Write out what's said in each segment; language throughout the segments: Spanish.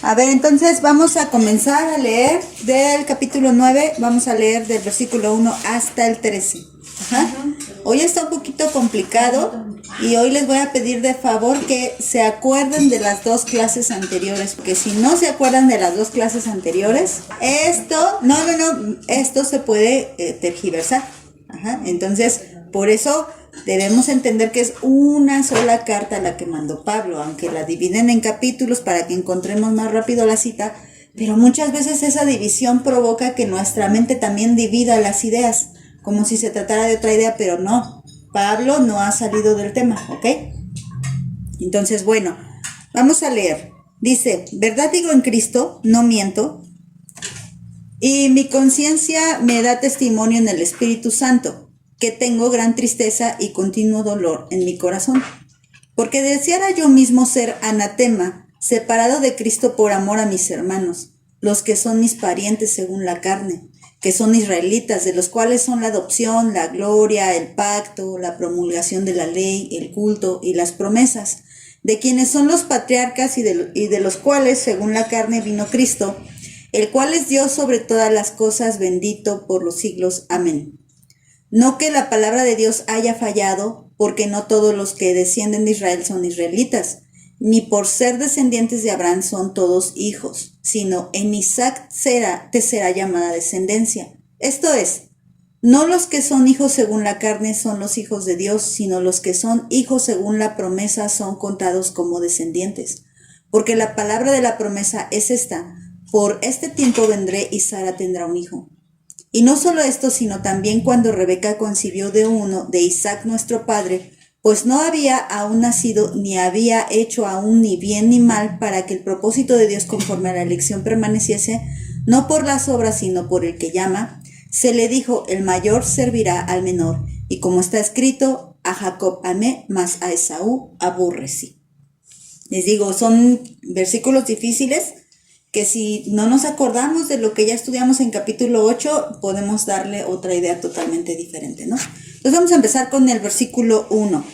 A ver, entonces vamos a comenzar a leer del capítulo 9, vamos a leer del versículo 1 hasta el 13. Ajá. Hoy está un poquito complicado y hoy les voy a pedir de favor que se acuerden de las dos clases anteriores, porque si no se acuerdan de las dos clases anteriores, esto se puede tergiversar. Ajá. Entonces, por eso debemos entender que es una sola carta la que mandó Pablo, aunque la dividen en capítulos para que encontremos más rápido la cita, pero muchas veces esa división provoca que nuestra mente también divida las ideas, como si se tratara de otra idea, pero no, Pablo no ha salido del tema, ¿ok? Entonces, bueno, vamos a leer. Dice, verdad digo en Cristo, no miento, y mi conciencia me da testimonio en el Espíritu Santo, que tengo gran tristeza y continuo dolor en mi corazón, porque deseara yo mismo ser anatema, separado de Cristo por amor a mis hermanos, los que son mis parientes según la carne, que son israelitas, de los cuales son la adopción, la gloria, el pacto, la promulgación de la ley, el culto y las promesas, de quienes son los patriarcas y de los cuales, según la carne, vino Cristo, el cual es Dios sobre todas las cosas, bendito por los siglos. Amén. No que la palabra de Dios haya fallado, porque no todos los que descienden de Israel son israelitas, ni por ser descendientes de Abraham son todos hijos, sino en Isaac te será llamada descendencia. Esto es, no los que son hijos según la carne son los hijos de Dios, sino los que son hijos según la promesa son contados como descendientes. Porque la palabra de la promesa es esta, por este tiempo vendré y Sara tendrá un hijo. Y no solo esto, sino también cuando Rebeca concibió de uno, de Isaac nuestro padre, pues no había aún nacido, ni había hecho aún ni bien ni mal, para que el propósito de Dios conforme a la elección permaneciese, no por las obras, sino por el que llama, se le dijo, el mayor servirá al menor. Y como está escrito, a Jacob amé, mas a Esaú aborrecí. Les digo, son versículos difíciles, que si no nos acordamos de lo que ya estudiamos en capítulo 8, podemos darle otra idea totalmente diferente, ¿no? Entonces vamos a empezar con el versículo 1.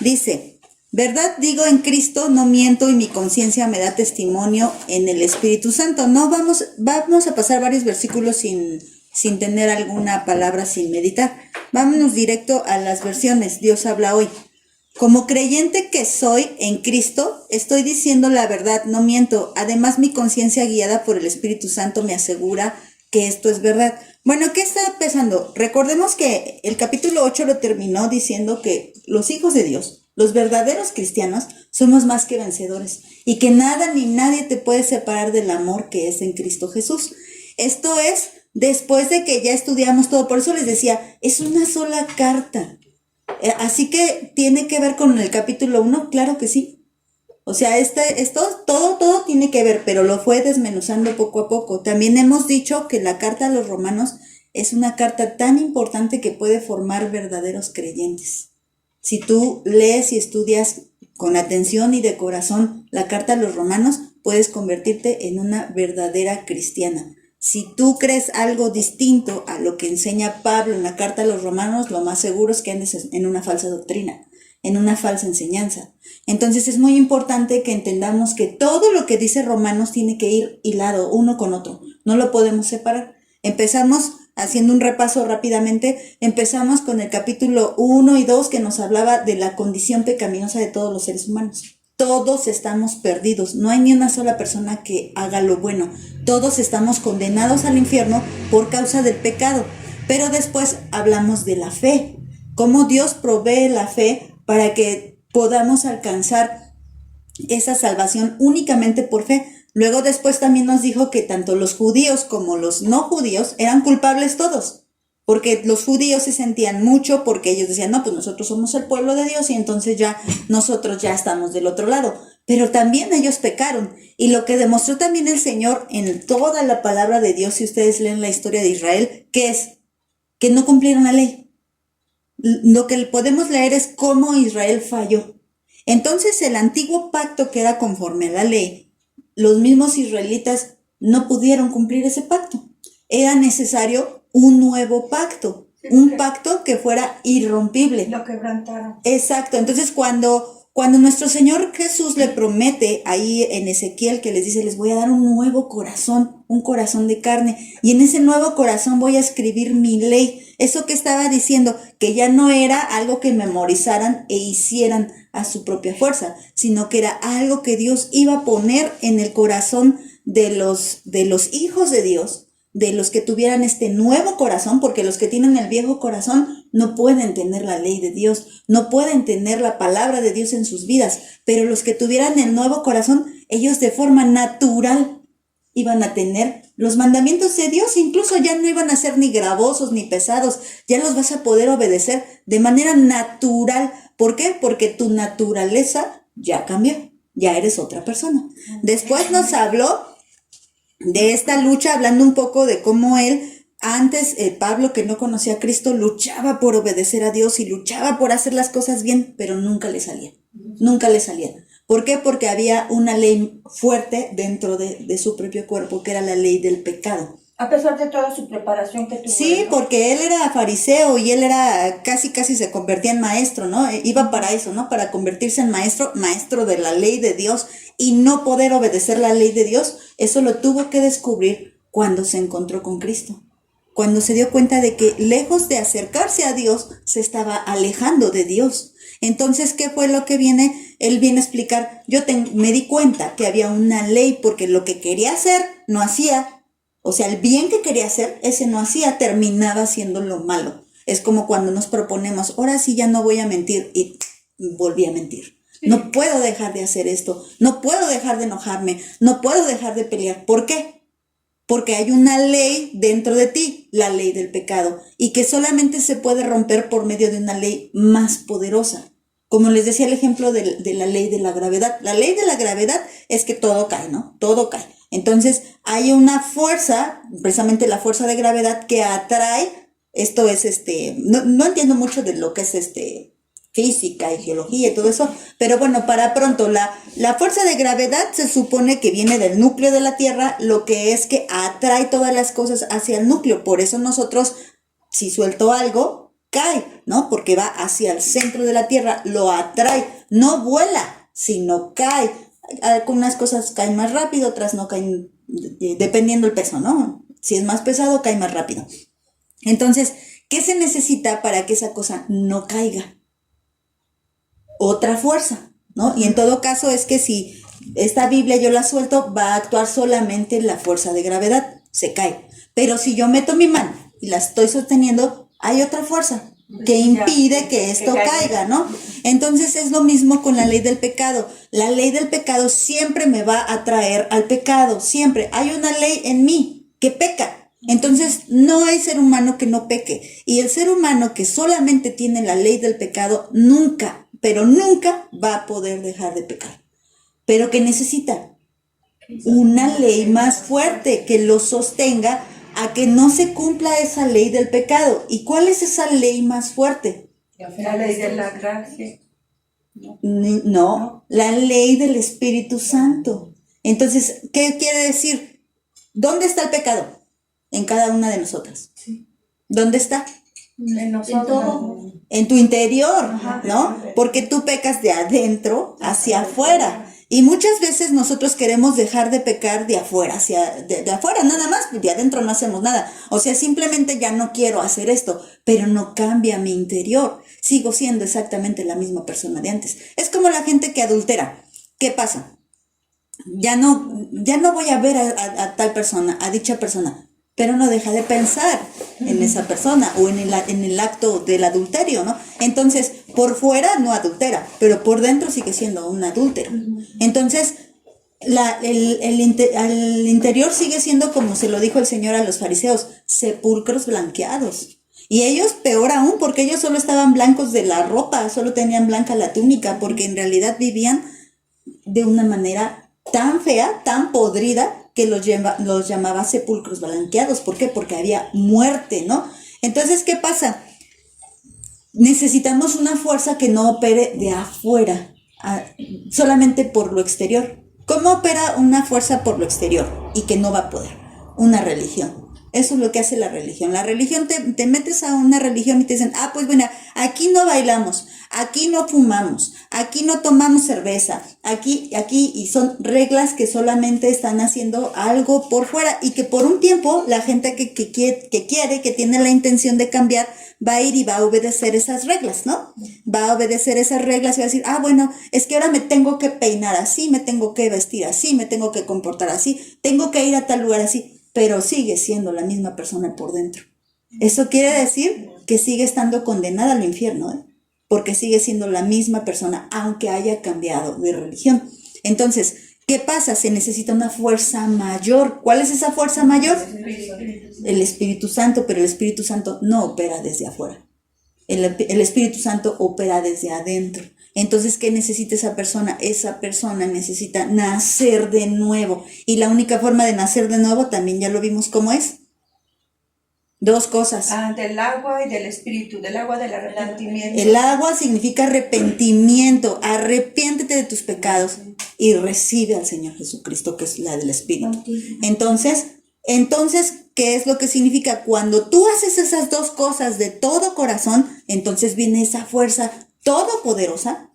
Dice, verdad digo en Cristo, no miento y mi conciencia me da testimonio en el Espíritu Santo. No vamos a pasar varios versículos sin tener alguna palabra, sin meditar. Vámonos directo a las versiones. Dios habla hoy. Como creyente que soy en Cristo, estoy diciendo la verdad, no miento. Además, mi conciencia guiada por el Espíritu Santo me asegura que esto es verdad. Bueno, ¿qué está empezando? Recordemos que el capítulo 8 lo terminó diciendo que los hijos de Dios, los verdaderos cristianos, somos más que vencedores y que nada ni nadie te puede separar del amor que es en Cristo Jesús. Esto es después de que ya estudiamos todo. Por eso les decía, es una sola carta. Así que tiene que ver con el capítulo 1, claro que sí. O sea, todo tiene que ver, pero lo fue desmenuzando poco a poco. También hemos dicho que la carta a los romanos es una carta tan importante que puede formar verdaderos creyentes. Si tú lees y estudias con atención y de corazón la carta a los romanos, puedes convertirte en una verdadera cristiana. Si tú crees algo distinto a lo que enseña Pablo en la carta a los romanos, lo más seguro es que andes en una falsa doctrina, en una falsa enseñanza. Entonces es muy importante que entendamos que todo lo que dice Romanos tiene que ir hilado uno con otro. No lo podemos separar. Empezamos haciendo un repaso rápidamente. Empezamos con el capítulo 1 y 2 que nos hablaba de la condición pecaminosa de todos los seres humanos. Todos estamos perdidos, no hay ni una sola persona que haga lo bueno. Todos estamos condenados al infierno por causa del pecado. Pero después hablamos de la fe, cómo Dios provee la fe para que podamos alcanzar esa salvación únicamente por fe. Luego después también nos dijo que tanto los judíos como los no judíos eran culpables todos. Porque los judíos se sentían mucho porque ellos decían, no, pues nosotros somos el pueblo de Dios y entonces ya nosotros ya estamos del otro lado. Pero también ellos pecaron. Y lo que demostró también el Señor en toda la palabra de Dios, si ustedes leen la historia de Israel, que es que no cumplieron la ley. Lo que podemos leer es cómo Israel falló. Entonces el antiguo pacto que era conforme a la ley, los mismos israelitas no pudieron cumplir ese pacto. Era necesario un nuevo pacto, un pacto que fuera irrompible. Lo quebrantaron. Exacto. Entonces, cuando Cuando nuestro Señor Jesús le promete ahí en Ezequiel que les dice, les voy a dar un nuevo corazón, un corazón de carne, y en ese nuevo corazón voy a escribir mi ley. Eso que estaba diciendo, que ya no era algo que memorizaran e hicieran a su propia fuerza, sino que era algo que Dios iba a poner en el corazón de los hijos de Dios, de los que tuvieran este nuevo corazón, porque los que tienen el viejo corazón no pueden tener la ley de Dios, no pueden tener la palabra de Dios en sus vidas, pero los que tuvieran el nuevo corazón, ellos de forma natural iban a tener los mandamientos de Dios, incluso ya no iban a ser ni gravosos ni pesados, ya los vas a poder obedecer de manera natural. ¿Por qué? Porque tu naturaleza ya cambió, ya eres otra persona. Después nos habló de esta lucha, hablando un poco de cómo él, antes Pablo, que no conocía a Cristo, luchaba por obedecer a Dios y luchaba por hacer las cosas bien, pero nunca le salía, nunca le salía. ¿Por qué? Porque había una ley fuerte dentro de su propio cuerpo, que era la ley del pecado. A pesar de toda su preparación que tuvo. Sí, ¿no? Porque él era fariseo y él era casi se convertía en maestro, ¿no? Iba para eso, ¿no? Para convertirse en maestro de la ley de Dios y no poder obedecer la ley de Dios. Eso lo tuvo que descubrir cuando se encontró con Cristo. Cuando se dio cuenta de que lejos de acercarse a Dios, se estaba alejando de Dios. Entonces, ¿qué fue lo que viene? Él viene a explicar, me di cuenta que había una ley porque lo que quería hacer no hacía. O sea, el bien que quería hacer, ese no hacía, terminaba haciendo lo malo. Es como cuando nos proponemos, ahora sí ya no voy a mentir, y volví a mentir. Sí. No puedo dejar de hacer esto, no puedo dejar de enojarme, no puedo dejar de pelear. ¿Por qué? Porque hay una ley dentro de ti, la ley del pecado, y que solamente se puede romper por medio de una ley más poderosa. Como les decía el ejemplo de la ley de la gravedad. La ley de la gravedad es que todo cae, ¿no? Todo cae. Entonces, hay una fuerza, precisamente la fuerza de gravedad, que atrae, esto es no entiendo mucho de lo que es física y geología y todo eso, pero bueno, para pronto, la fuerza de gravedad se supone que viene del núcleo de la Tierra, lo que es que atrae todas las cosas hacia el núcleo. Por eso nosotros, si suelto algo, cae, ¿no? Porque va hacia el centro de la Tierra, lo atrae, no vuela, sino cae. Algunas cosas caen más rápido, otras no caen, dependiendo el peso, ¿no? Si es más pesado, cae más rápido. Entonces, ¿qué se necesita para que esa cosa no caiga? Otra fuerza, ¿no? Y en todo caso es que si esta Biblia yo la suelto, va a actuar solamente la fuerza de gravedad, se cae. Pero si yo meto mi mano y la estoy sosteniendo, hay otra fuerza que impide que esto caiga, ¿no? Entonces es lo mismo con la ley del pecado. La ley del pecado siempre me va a traer al pecado, siempre. Hay una ley en mí que peca. Entonces no hay ser humano que no peque. Y el ser humano que solamente tiene la ley del pecado nunca, pero nunca va a poder dejar de pecar. Pero que necesita una ley más fuerte que lo sostenga a que no se cumpla esa ley del pecado. ¿Y cuál es esa ley más fuerte? La ley de la gracia. No, la ley del Espíritu Santo. Entonces, ¿qué quiere decir? ¿Dónde está el pecado? En cada una de nosotras. Sí. ¿Dónde está? En nosotros. En tu interior, Ajá, ¿no? Porque tú pecas de adentro hacia afuera. Y muchas veces nosotros queremos dejar de pecar de afuera, de afuera, nada más, de adentro no hacemos nada. O sea, simplemente ya no quiero hacer esto, pero no cambia mi interior. Sigo siendo exactamente la misma persona de antes. Es como la gente que adultera. ¿Qué pasa? Ya no voy a ver a tal persona, a dicha persona, pero no deja de pensar en esa persona o en el acto del adulterio, ¿no? Entonces, por fuera no adultera, pero por dentro sigue siendo un adúltero. Entonces, el interior sigue siendo, como se lo dijo el Señor a los fariseos, sepulcros blanqueados. Y ellos, peor aún, porque ellos solo estaban blancos de la ropa, solo tenían blanca la túnica, porque en realidad vivían de una manera tan fea, tan podrida, que los llamaba sepulcros blanqueados. ¿Por qué? Porque había muerte, ¿no? Entonces, ¿qué pasa? Necesitamos una fuerza que no opere de afuera, solamente por lo exterior. ¿Cómo opera una fuerza por lo exterior y que no va a poder? Una religión. Eso es lo que hace la religión. La religión, te metes a una religión y te dicen, pues bueno, aquí no bailamos, aquí no fumamos, aquí no tomamos cerveza, aquí, y son reglas que solamente están haciendo algo por fuera y que por un tiempo la gente que tiene la intención de cambiar, va a ir y va a obedecer esas reglas, ¿no? Va a obedecer esas reglas y va a decir, bueno, es que ahora me tengo que peinar así, me tengo que vestir así, me tengo que comportar así, tengo que ir a tal lugar así. Pero sigue siendo la misma persona por dentro. Eso quiere decir que sigue estando condenada al infierno, ¿eh? Porque sigue siendo la misma persona, aunque haya cambiado de religión. Entonces, ¿qué pasa? Se necesita una fuerza mayor. ¿Cuál es esa fuerza mayor? El Espíritu Santo, pero el Espíritu Santo no opera desde afuera. El Espíritu Santo opera desde adentro. Entonces, ¿qué necesita esa persona? Esa persona necesita nacer de nuevo. Y la única forma de nacer de nuevo, también ya lo vimos cómo es. Dos cosas. Del agua y del espíritu, del agua del arrepentimiento. El agua significa arrepentimiento. Arrepiéntete de tus pecados y recibe al Señor Jesucristo, que es la del Espíritu. Entonces, ¿qué es lo que significa? Cuando tú haces esas dos cosas de todo corazón, entonces viene esa fuerza todopoderosa,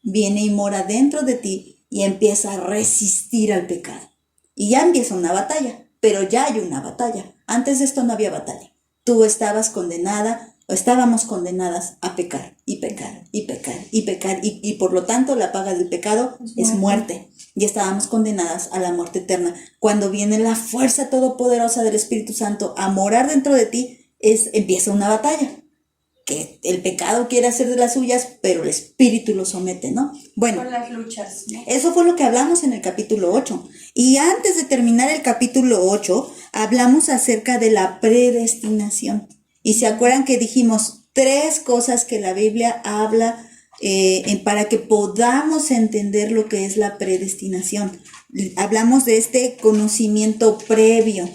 viene y mora dentro de ti y empieza a resistir al pecado. Y ya empieza una batalla, pero ya hay una batalla. Antes de esto no había batalla. Tú estabas condenada, o estábamos condenadas a pecar, y pecar, y pecar, y pecar, y por lo tanto la paga del pecado es muerte. Y estábamos condenadas a la muerte eterna. Cuando viene la fuerza todopoderosa del Espíritu Santo a morar dentro de ti, empieza una batalla. Que el pecado quiere hacer de las suyas, pero el Espíritu lo somete, ¿no? Bueno, con las luchas, ¿no? Eso fue lo que hablamos en el capítulo 8. Y antes de terminar el capítulo 8, hablamos acerca de la predestinación. Y se acuerdan que dijimos 3 cosas que la Biblia habla para que podamos entender lo que es la predestinación. Hablamos de este conocimiento previo,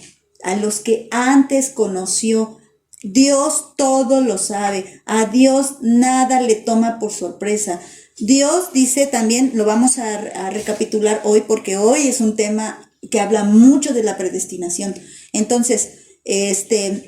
a los que antes conoció. Dios todo lo sabe, a Dios nada le toma por sorpresa. Dios dice también, lo vamos a recapitular hoy porque hoy es un tema que habla mucho de la predestinación. Entonces,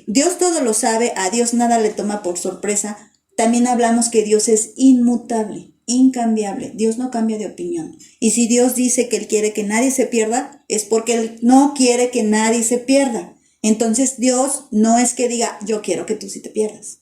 Dios todo lo sabe, a Dios nada le toma por sorpresa. También hablamos que Dios es inmutable, incambiable. Dios no cambia de opinión. Y si Dios dice que Él quiere que nadie se pierda, es porque Él no quiere que nadie se pierda. Entonces Dios no es que diga, yo quiero que tú sí te pierdas.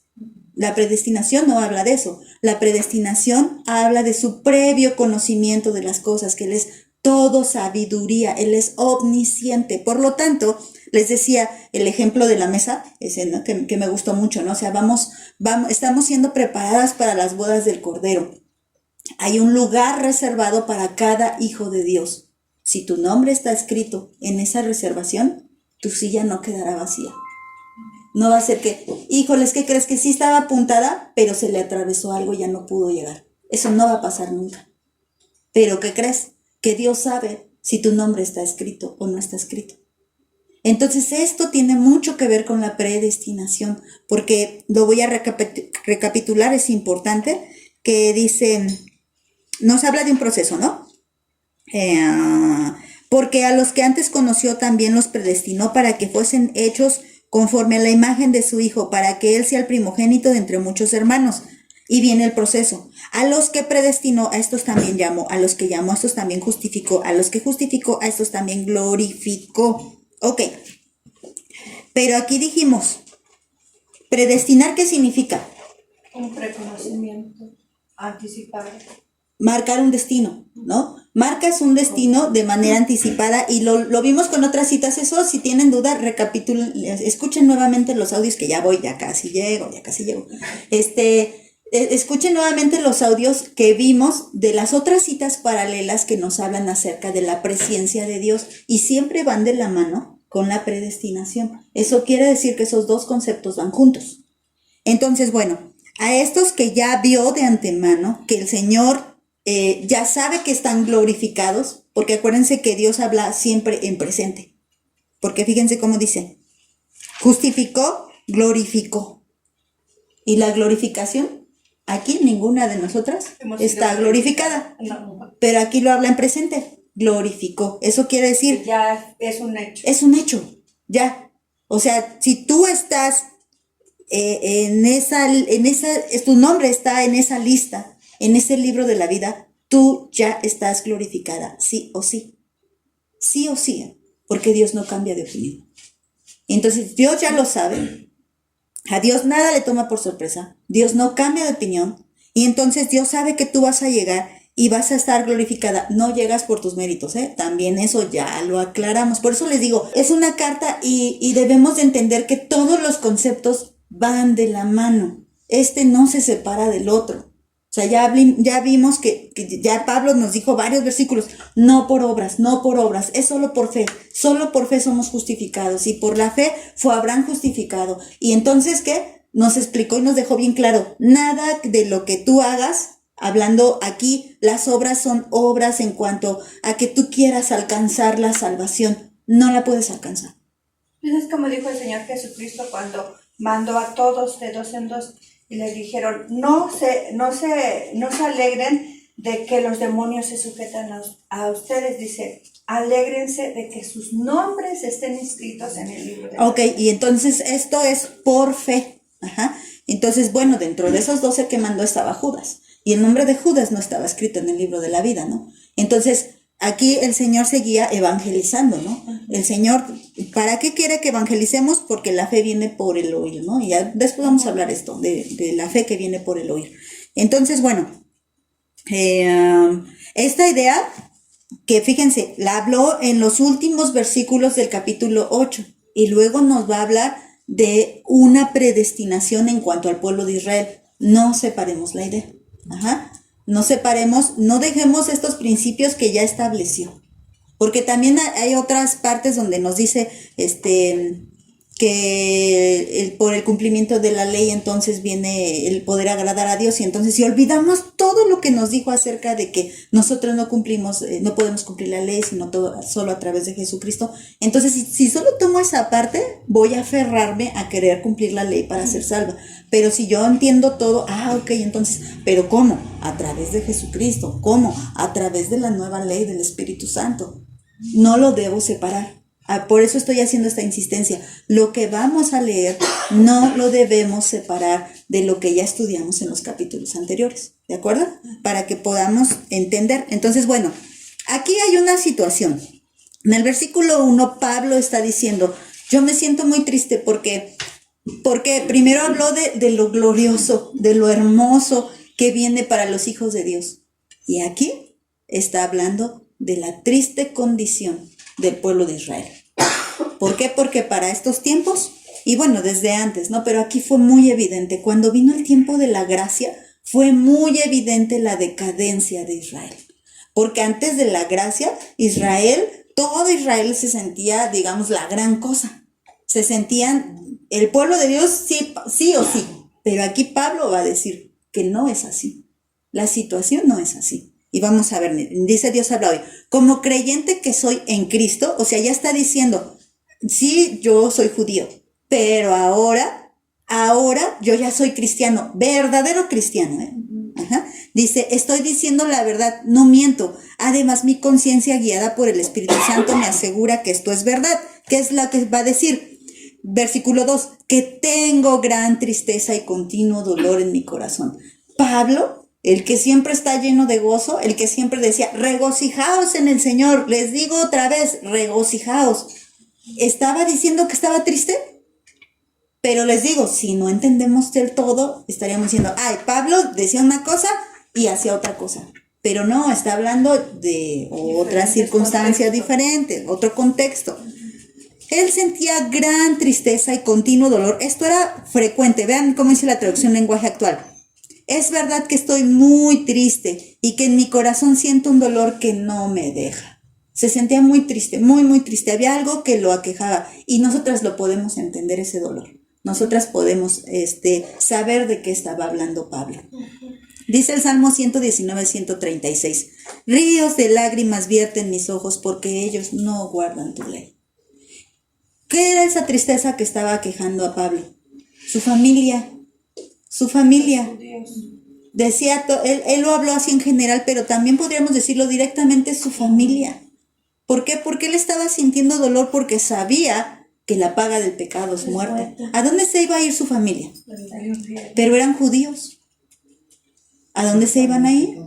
La predestinación no habla de eso. La predestinación habla de su previo conocimiento de las cosas, que Él es todo sabiduría, Él es omnisciente. Por lo tanto, les decía el ejemplo de la mesa, ese, ¿no? que me gustó mucho, ¿no? O sea, estamos siendo preparadas para las bodas del Cordero. Hay un lugar reservado para cada hijo de Dios. Si tu nombre está escrito en esa reservación, tu silla no quedará vacía. No va a ser que, híjoles, ¿qué crees? Que sí estaba apuntada, pero se le atravesó algo y ya no pudo llegar. Eso no va a pasar nunca. Pero ¿qué crees? Que Dios sabe si tu nombre está escrito o no está escrito. Entonces esto tiene mucho que ver con la predestinación, porque lo voy a recapitular, es importante, que dice, nos habla de un proceso, ¿no? Porque a los que antes conoció también los predestinó para que fuesen hechos conforme a la imagen de su Hijo, para que Él sea el primogénito de entre muchos hermanos. Y viene el proceso. A los que predestinó, a estos también llamó. A los que llamó, a estos también justificó. A los que justificó, a estos también glorificó. Ok. Pero aquí dijimos, predestinar, ¿qué significa? Un reconocimiento anticipado. Marcar un destino, ¿no? Marcas un destino de manera anticipada y lo vimos con otras citas. Eso, si tienen duda, recapitulen, escuchen nuevamente los audios, que ya casi llego. Escuchen nuevamente los audios que vimos de las otras citas paralelas que nos hablan acerca de la presencia de Dios y siempre van de la mano con la predestinación. Eso quiere decir que esos dos conceptos van juntos. Entonces, bueno, a estos que ya vio de antemano que el Señor ya sabe que están glorificados, porque acuérdense que Dios habla siempre en presente, porque fíjense cómo dice, justificó, glorificó. Y la glorificación, aquí ninguna de nosotras está glorificada, pero aquí lo habla en presente, glorificó. Eso quiere decir, ya es un hecho. Es un hecho, ya. O sea, si tú estás tu nombre está en esa lista, en ese libro de la vida, tú ya estás glorificada, sí o sí. Sí o sí, porque Dios no cambia de opinión. Entonces, Dios ya lo sabe. A Dios nada le toma por sorpresa. Dios no cambia de opinión. Y entonces Dios sabe que tú vas a llegar y vas a estar glorificada. No llegas por tus méritos, ¿eh? También eso ya lo aclaramos. Por eso les digo, es una carta y debemos de entender que todos los conceptos van de la mano. Este no se separa del otro. O sea, ya vimos que ya Pablo nos dijo varios versículos, no por obras, es solo por fe somos justificados, y por la fe fue Abraham justificado. Y entonces, ¿qué? Nos explicó y nos dejó bien claro, nada de lo que tú hagas, hablando aquí, las obras son obras en cuanto a que tú quieras alcanzar la salvación, no la puedes alcanzar. Es como dijo el Señor Jesucristo cuando mandó a todos de dos en dos, y le dijeron, no se alegren de que los demonios se sujetan a ustedes, dice, alégrense de que sus nombres estén inscritos en el libro de la vida. Y entonces esto es por fe. Ajá. Entonces, bueno, dentro de esos 12 que mandó estaba Judas, y el nombre de Judas no estaba escrito en el libro de la vida, ¿no? Entonces, aquí el Señor seguía evangelizando, ¿no? El Señor, ¿para qué quiere que evangelicemos? Porque la fe viene por el oír, ¿no? Y ya después vamos a hablar esto, de la fe que viene por el oír. Entonces, bueno, esta idea, que fíjense, la habló en los últimos versículos del capítulo 8, y luego nos va a hablar de una predestinación en cuanto al pueblo de Israel. No separemos la idea. Ajá. No separemos, no dejemos estos principios que ya estableció. Porque también hay otras partes donde nos dice que por el cumplimiento de la ley entonces viene el poder agradar a Dios, y entonces si olvidamos todo lo que nos dijo acerca de que nosotros no cumplimos, no podemos cumplir la ley sino solo a través de Jesucristo, entonces si solo tomo esa parte, voy a aferrarme a querer cumplir la ley para ser salva. Pero si yo entiendo todo, entonces, ¿pero cómo? A través de Jesucristo. ¿Cómo? A través de la nueva ley del Espíritu Santo. No lo debo separar. Por eso estoy haciendo esta insistencia. Lo que vamos a leer no lo debemos separar de lo que ya estudiamos en los capítulos anteriores, ¿de acuerdo? Para que podamos entender. Entonces, bueno, aquí hay una situación. En el versículo 1, Pablo está diciendo, yo me siento muy triste porque primero habló de lo glorioso, de lo hermoso que viene para los hijos de Dios. Y aquí está hablando de la triste condición del pueblo de Israel. ¿Por qué? Porque para estos tiempos, y bueno, desde antes, ¿no? Pero aquí fue muy evidente. Cuando vino el tiempo de la gracia, fue muy evidente la decadencia de Israel. Porque antes de la gracia, todo Israel se sentía, digamos, la gran cosa. Se sentían el pueblo de Dios sí o sí. Pero aquí Pablo va a decir que no es así. La situación no es así. Y vamos a ver, dice Dios habla hoy, como creyente que soy en Cristo, o sea, ya está diciendo, sí, yo soy judío, pero ahora yo ya soy cristiano, verdadero cristiano, ¿eh? Ajá. Dice, estoy diciendo la verdad, no miento. Además, mi conciencia guiada por el Espíritu Santo me asegura que esto es verdad. ¿Qué es lo que va a decir? Versículo 2, que tengo gran tristeza y continuo dolor en mi corazón. Pablo, el que siempre está lleno de gozo, el que siempre decía, regocijaos en el Señor, les digo otra vez, regocijaos. ¿Estaba diciendo que estaba triste? Pero les digo, si no entendemos del todo, estaríamos diciendo, Pablo decía una cosa y hacía otra cosa. Pero no, está hablando de otras circunstancias diferentes, otro contexto. Él sentía gran tristeza y continuo dolor. Esto era frecuente. Vean cómo dice la traducción lenguaje actual. Es verdad que estoy muy triste y que en mi corazón siento un dolor que no me deja. Se sentía muy triste, muy, muy triste. Había algo que lo aquejaba y nosotras lo podemos entender, ese dolor. Nosotras podemos saber de qué estaba hablando Pablo. Dice el Salmo 119, 136. Ríos de lágrimas vierten mis ojos porque ellos no guardan tu ley. ¿Qué era esa tristeza que estaba aquejando a Pablo? Su familia. Decía, él lo habló así en general, pero también podríamos decirlo directamente, su familia. ¿Por qué? Porque él estaba sintiendo dolor porque sabía que la paga del pecado es muerte. ¿A dónde se iba a ir su familia? Al infierno. Pero eran judíos. ¿A dónde se iban a ir?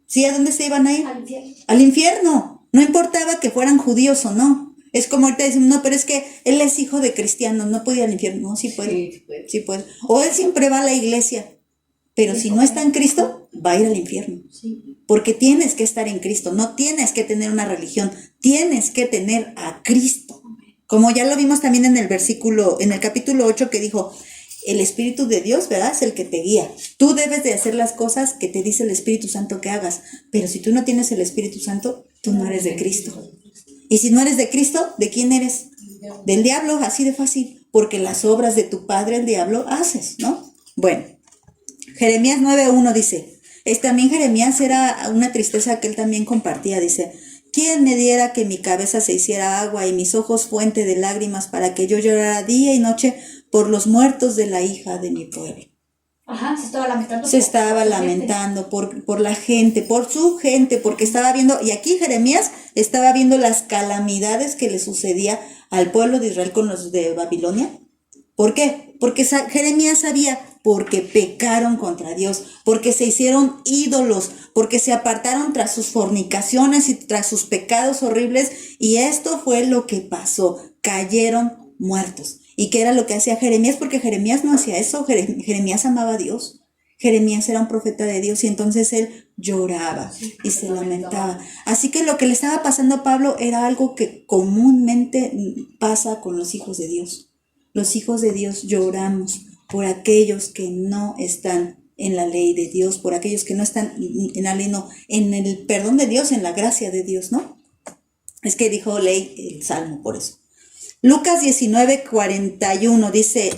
¿Sí? ¿A dónde se iban a ir? Al infierno. Al infierno. No importaba que fueran judíos o no. Es como ahorita dicen, no, pero es que él es hijo de cristianos, no puede ir al infierno. No, sí puede. Sí puede. O él siempre va a la iglesia. Pero si no está en Cristo, va a ir al infierno. Sí. Porque tienes que estar en Cristo. No tienes que tener una religión. Tienes que tener a Cristo. Como ya lo vimos también en el capítulo 8 que dijo, el Espíritu de Dios, ¿verdad? Es el que te guía. Tú debes de hacer las cosas que te dice el Espíritu Santo que hagas. Pero si tú no tienes el Espíritu Santo, tú no eres de Cristo. Y si no eres de Cristo, ¿de quién eres? Del diablo, así de fácil. Porque las obras de tu padre, el diablo, haces, ¿no? Bueno, Jeremías 9:1 dice, también Jeremías era una tristeza que él también compartía, dice, ¿quién me diera que mi cabeza se hiciera agua y mis ojos fuente de lágrimas para que yo llorara día y noche por los muertos de la hija de mi pueblo? Ajá, se estaba lamentando. Se estaba lamentando por la gente, por su gente, porque estaba viendo, y aquí Jeremías estaba viendo las calamidades que le sucedía al pueblo de Israel con los de Babilonia. ¿Por qué? Porque Jeremías sabía, porque pecaron contra Dios, porque se hicieron ídolos, porque se apartaron tras sus fornicaciones y tras sus pecados horribles, y esto fue lo que pasó, cayeron muertos. ¿Y qué era lo que hacía Jeremías? Porque Jeremías no hacía eso, Jeremías amaba a Dios. Jeremías era un profeta de Dios y entonces él lloraba y se lamentaba. Así que lo que le estaba pasando a Pablo era algo que comúnmente pasa con los hijos de Dios. Los hijos de Dios lloramos por aquellos que no están en la ley de Dios, por aquellos que no están en la ley, no, en el perdón de Dios, en la gracia de Dios, ¿no? Es que dijo ley el Salmo por eso. Lucas 19:41 dice,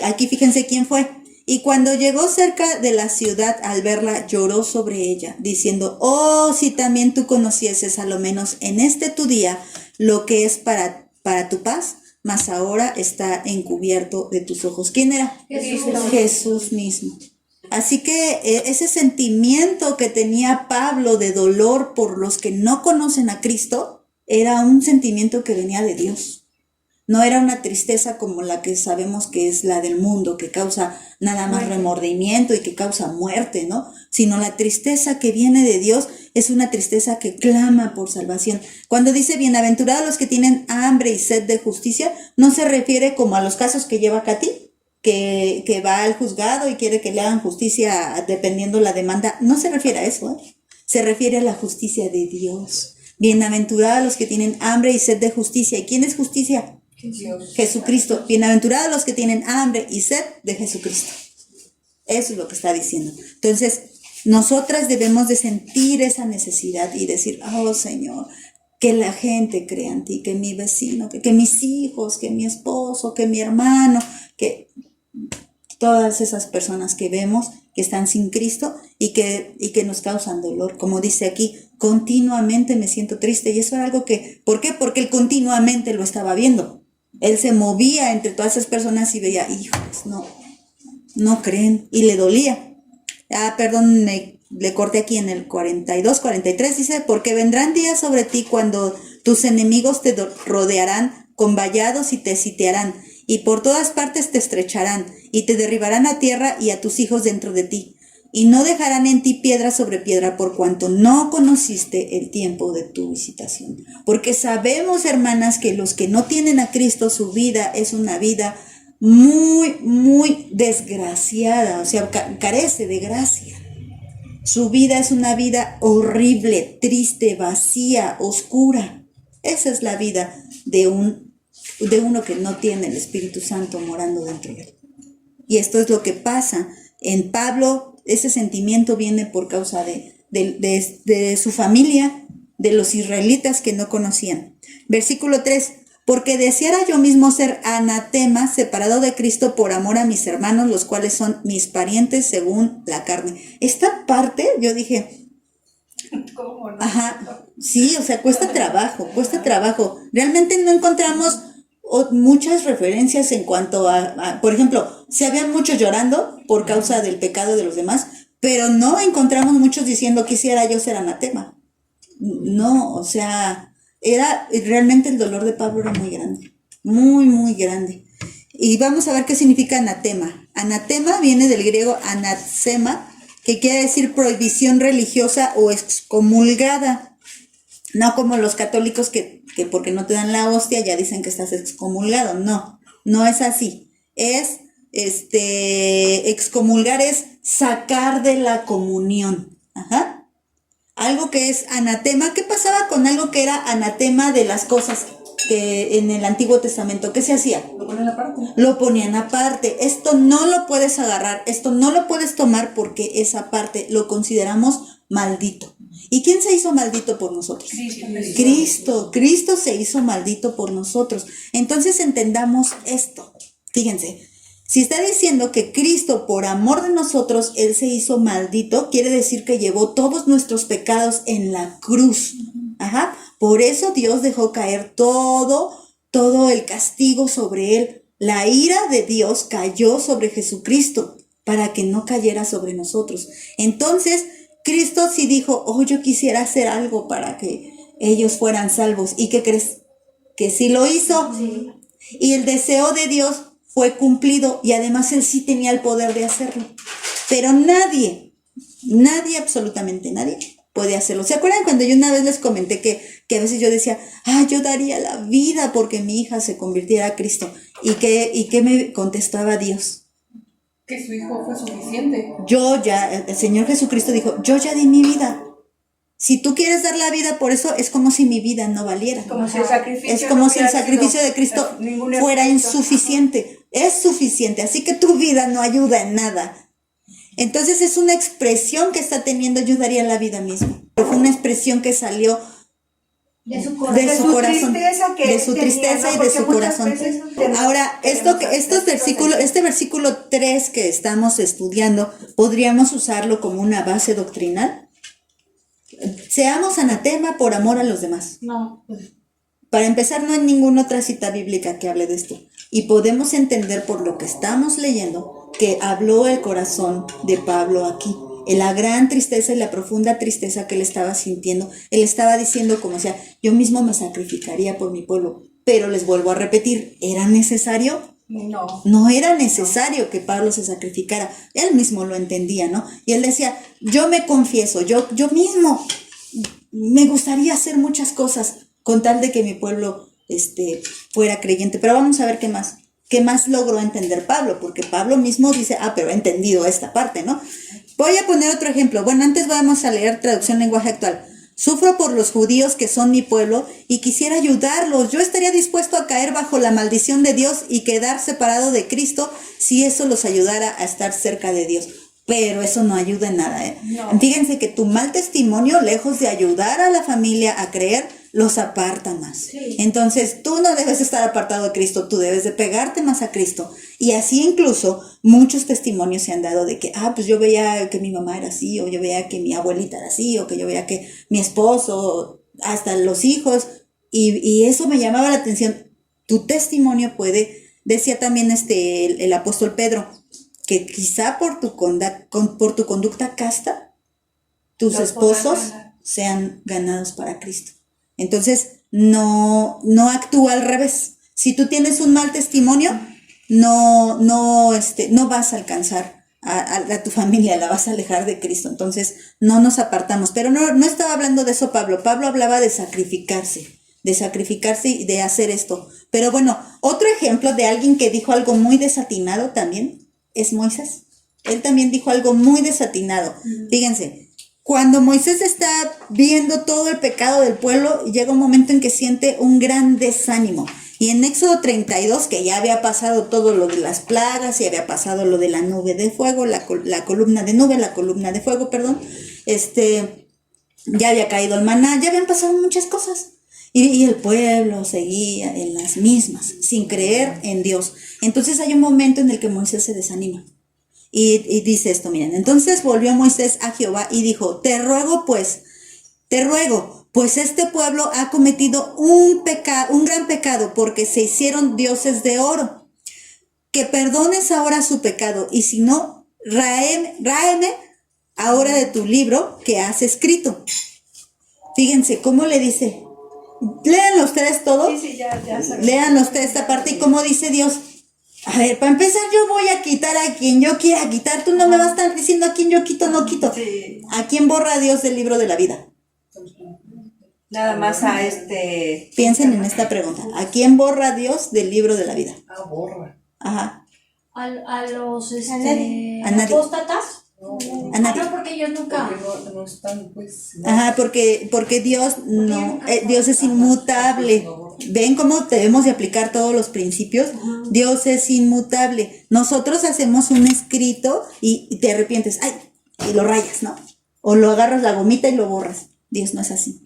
aquí fíjense quién fue. Y cuando llegó cerca de la ciudad, al verla, lloró sobre ella, diciendo, oh, si también tú conocieses a lo menos en este tu día lo que es para tu paz, mas ahora está encubierto de tus ojos. ¿Quién era? Jesús. Jesús mismo. Así que ese sentimiento que tenía Pablo de dolor por los que no conocen a Cristo, era un sentimiento que venía de Dios. No era una tristeza como la que sabemos que es la del mundo, que causa nada más remordimiento y que causa muerte, ¿no? Sino la tristeza que viene de Dios es una tristeza que clama por salvación. Cuando dice bienaventurados los que tienen hambre y sed de justicia, no se refiere como a los casos que lleva Katy, que va al juzgado y quiere que le hagan justicia dependiendo la demanda. No se refiere a eso, ¿eh? Se refiere a la justicia de Dios. Bienaventurados los que tienen hambre y sed de justicia. ¿Y quién es justicia? Dios. Jesucristo. Bienaventurados los que tienen hambre y sed de Jesucristo. Eso es lo que está diciendo. Entonces, nosotras debemos de sentir esa necesidad y decir, oh Señor, que la gente crea en ti, que mi vecino, que mis hijos, que mi esposo, que mi hermano, que todas esas personas que vemos que están sin Cristo y que nos causan dolor. Como dice aquí, continuamente me siento triste. Y eso era algo que, ¿por qué? Porque él continuamente lo estaba viendo. Él se movía entre todas esas personas y veía, hijos, no creen. Y le dolía. Perdón, le corté aquí en el 42, 43, dice, porque vendrán días sobre ti cuando tus enemigos te rodearán con vallados y te sitiarán, y por todas partes te estrecharán, y te derribarán a tierra y a tus hijos dentro de ti, y no dejarán en ti piedra sobre piedra, por cuanto no conociste el tiempo de tu visitación. Porque sabemos, hermanas, que los que no tienen a Cristo, su vida es una vida muy, muy desgraciada, o sea, carece de gracia. Su vida es una vida horrible, triste, vacía, oscura. Esa es la vida de uno que no tiene el Espíritu Santo morando dentro de él. Y esto es lo que pasa en Pablo. Ese sentimiento viene por causa de su familia, de los israelitas que no conocían. Versículo 3. Porque deseara yo mismo ser anatema, separado de Cristo por amor a mis hermanos, los cuales son mis parientes según la carne. Esta parte, yo dije, ¿Cómo no? ajá, sí, o sea, cuesta trabajo. Realmente no encontramos muchas referencias en cuanto por ejemplo, se habían muchos llorando por causa del pecado de los demás, pero no encontramos muchos diciendo quisiera yo ser anatema. No, o sea, realmente el dolor de Pablo era muy grande, muy, muy grande. Y vamos a ver qué significa anatema. Anatema viene del griego anatsema, que quiere decir prohibición religiosa o excomulgada. No como los católicos que porque no te dan la hostia ya dicen que estás excomulgado. No, no es así. Es, excomulgar es sacar de la comunión. Ajá. Algo que es anatema. ¿Qué pasaba con algo que era anatema de las cosas que en el Antiguo Testamento? ¿Qué se hacía? Lo ponen aparte. Lo ponían aparte. Esto no lo puedes agarrar, esto no lo puedes tomar porque esa parte lo consideramos maldito. ¿Y quién se hizo maldito por nosotros? Cristo se hizo maldito por nosotros. Entonces entendamos esto. Fíjense, si está diciendo que Cristo por amor de nosotros, Él se hizo maldito, quiere decir que llevó todos nuestros pecados en la cruz. Ajá. Por eso Dios dejó caer todo el castigo sobre Él. La ira de Dios cayó sobre Jesucristo para que no cayera sobre nosotros. Entonces, Cristo sí dijo, yo quisiera hacer algo para que ellos fueran salvos. ¿Y qué crees? Que sí lo hizo. Sí. Y el deseo de Dios fue cumplido y además Él sí tenía el poder de hacerlo. Pero nadie, absolutamente nadie puede hacerlo. ¿Se acuerdan cuando yo una vez les comenté que a veces yo decía, yo daría la vida porque mi hija se convirtiera a Cristo? ¿Y qué me contestaba Dios? Que su hijo fue suficiente. El Señor Jesucristo dijo, yo ya di mi vida. Si tú quieres dar la vida por eso, es como si mi vida no valiera. Como si el sacrificio es como no si el hubiera sacrificio sido de Cristo ningún fuera efecto. insuficiente. Es suficiente, así que tu vida no ayuda en nada. Entonces es una expresión que está teniendo, yo daría la vida misma. Pero fue una expresión que salió De su de corazón. su corazón, tristeza que de su tenía, tristeza ¿no? y de Porque su muchas corazón. veces tenemos- Ahora, este versículo 3 que estamos estudiando, podríamos usarlo como una base doctrinal. Seamos anatema por amor a los demás. No. Para empezar, no hay ninguna otra cita bíblica que hable de esto. Y podemos entender por lo que estamos leyendo que habló el corazón de Pablo aquí. En la gran tristeza y la profunda tristeza que él estaba sintiendo, él estaba diciendo como sea, yo mismo me sacrificaría por mi pueblo. Pero les vuelvo a repetir, ¿era necesario? No. No era necesario que Pablo se sacrificara. Él mismo lo entendía, ¿no? Y él decía, yo me confieso, yo mismo me gustaría hacer muchas cosas con tal de que mi pueblo fuera creyente. Pero vamos a ver qué más logró entender Pablo, porque Pablo mismo dice, pero he entendido esta parte, ¿no? Voy a poner otro ejemplo. Bueno, antes vamos a leer traducción lenguaje actual. Sufro por los judíos que son mi pueblo y quisiera ayudarlos. Yo estaría dispuesto a caer bajo la maldición de Dios y quedar separado de Cristo si eso los ayudara a estar cerca de Dios. Pero eso no ayuda en nada, ¿eh? No. Fíjense que tu mal testimonio, lejos de ayudar a la familia a creer, los aparta más. Sí. Entonces, tú no debes estar apartado de Cristo, tú debes de pegarte más a Cristo. Y así incluso muchos testimonios se han dado de que, pues yo veía que mi mamá era así, o yo veía que mi abuelita era así, o que yo veía que mi esposo, hasta los hijos, y eso me llamaba la atención. Tu testimonio puede, decía también el apóstol Pedro, que quizá por tu conducta casta, tus Los esposos podrán ganar. sean ganados para Cristo. Entonces, no actúa al revés. Si tú tienes un mal testimonio, no vas a alcanzar a tu familia, la vas a alejar de Cristo. Entonces, no nos apartamos. Pero no estaba hablando de eso Pablo. Pablo hablaba de sacrificarse y de hacer esto. Pero bueno, otro ejemplo de alguien que dijo algo muy desatinado también es Moisés. Él también dijo algo muy desatinado. Fíjense. Cuando Moisés está viendo todo el pecado del pueblo, llega un momento en que siente un gran desánimo. Y en Éxodo 32, que ya había pasado todo lo de las plagas, y había pasado lo de la nube de fuego, la columna de fuego, perdón, ya había caído el maná, ya habían pasado muchas cosas. Y el pueblo seguía en las mismas, sin creer en Dios. Entonces hay un momento en el que Moisés se desanima. Y dice esto, miren, entonces volvió Moisés a Jehová y dijo, te ruego, pues este pueblo ha cometido un gran pecado, porque se hicieron dioses de oro. Que perdones ahora su pecado, y si no, ráeme ahora de tu libro que has escrito. Fíjense, ¿cómo le dice? Léanlo ustedes todo. Sí, sí, ya sabes. Léanlo ustedes esta parte y cómo dice Dios. A ver, para empezar yo voy a quitar a quien yo quiera quitar. Tú no me vas a estar diciendo a quién yo quito, no quito. Sí, ¿A quién borra Dios del libro de la vida? nada más a Piensen en esta pregunta. ¿A quién borra Dios del libro de la vida? Borra. Ajá. A los A nadie. apóstatas. A nadie. No, porque ellos nunca. Porque no están, pues. Ajá, porque Dios no, Dios es inmutable. ¿Ven cómo debemos de aplicar todos los principios? Dios es inmutable. Nosotros hacemos un escrito y te arrepientes, ay, y lo rayas, ¿no? O lo agarras la gomita y lo borras. Dios no es así.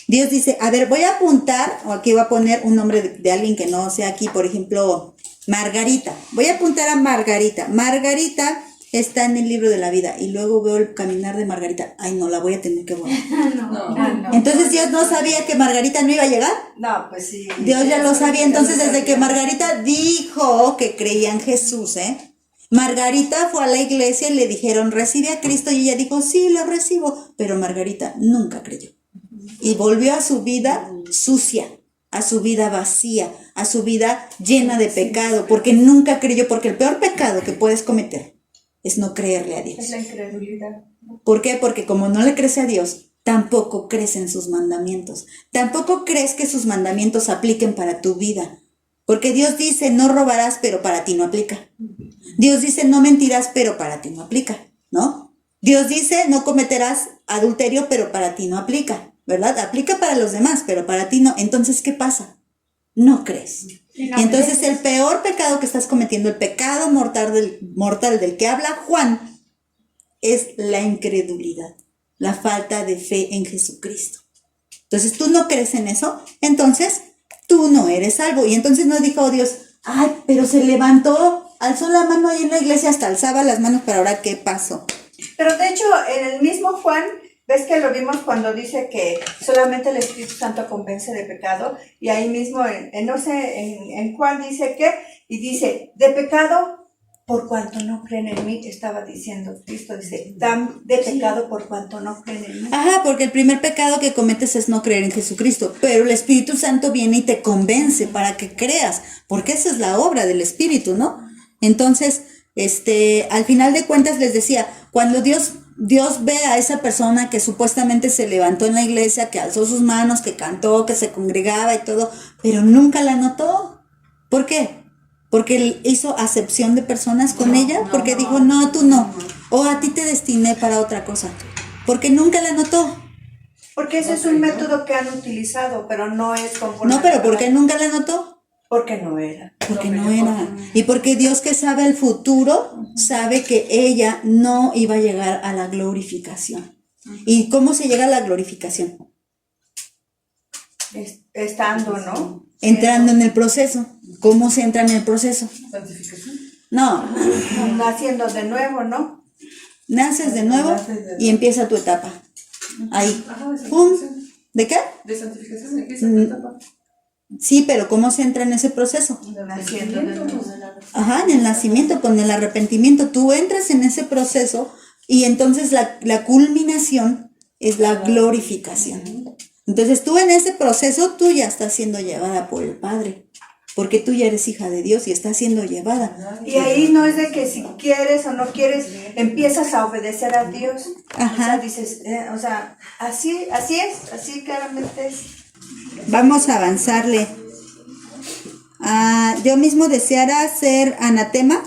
Dios dice, a ver, voy a apuntar, o aquí voy a poner un nombre de alguien que no sea aquí, por ejemplo, Margarita. Voy a apuntar a Margarita. Margarita está en el libro de la vida y luego veo el caminar de Margarita. Ay, no, la voy a tener que borrar. No. Entonces Dios no sabía que Margarita no iba a llegar. No, pues sí. Dios ya lo sabía. Entonces desde que Margarita dijo que creía en Jesús, Margarita fue a la iglesia y le dijeron, recibe a Cristo, y ella dijo, sí, lo recibo. Pero Margarita nunca creyó. Y volvió a su vida sucia, a su vida vacía, a su vida llena de pecado, porque nunca creyó, porque el peor pecado que puedes cometer es no creerle a Dios. Es la incredulidad. ¿Por qué? Porque como no le crees a Dios, tampoco crees en sus mandamientos. Tampoco crees que sus mandamientos apliquen para tu vida. Porque Dios dice, no robarás, pero para ti no aplica. Dios dice, no mentirás, pero para ti no aplica, ¿no? Dios dice, no cometerás adulterio, pero para ti no aplica, ¿verdad? Aplica para los demás, pero para ti no. Entonces, ¿qué pasa? No crees. Y entonces el peor pecado que estás cometiendo, el pecado mortal del que habla Juan, es la incredulidad, la falta de fe en Jesucristo. Entonces tú no crees en eso, entonces tú no eres salvo. Y entonces nos dijo Dios, ay, pero se levantó, alzó la mano ahí en la iglesia, hasta alzaba las manos para orar. ¿Qué pasó? Pero de hecho, en el mismo Juan, ves que lo vimos cuando dice que solamente el Espíritu Santo convence de pecado, y ahí mismo, en Juan dice que, y dice, de pecado por cuanto no creen en mí, estaba diciendo Cristo, dice, de pecado por cuanto no creen en mí. Ajá, porque el primer pecado que cometes es no creer en Jesucristo, pero el Espíritu Santo viene y te convence para que creas, porque esa es la obra del Espíritu, ¿no? Entonces, al final de cuentas les decía, cuando Dios ve a esa persona que supuestamente se levantó en la iglesia, que alzó sus manos, que cantó, que se congregaba y todo, pero nunca la notó. ¿Por qué? Porque él hizo acepción de personas con ella, porque dijo, no, tú no, o a ti te destiné para otra cosa, porque nunca la notó. Porque ese es un método que han utilizado, pero no es conforme. No, pero ¿por qué nunca la notó? Porque no era. Porque no era. Y porque Dios, que sabe el futuro, sabe que ella no iba a llegar a la glorificación. ¿Y cómo se llega a la glorificación? Estando, ¿no? Entrando en el proceso. ¿Cómo se entra en el proceso? Santificación. No, Naciendo de nuevo, ¿no? naces de nuevo y empieza tu etapa. Ahí. Ajá, de ¡Pum! santificación. ¿De qué? De santificación empieza tu etapa. Sí, pero ¿cómo se entra en ese proceso? Naciendo de nuevo. Ajá, en el nacimiento, con el arrepentimiento. Tú entras en ese proceso y entonces la culminación es la glorificación. Entonces tú en ese proceso, tú ya estás siendo llevada por el Padre, porque tú ya eres hija de Dios y estás siendo llevada. Y ahí no es de que si quieres o no quieres, empiezas a obedecer a Dios. Ajá. O sea, dices, así es, así claramente es. Vamos a avanzarle. Yo mismo deseara ser anatema.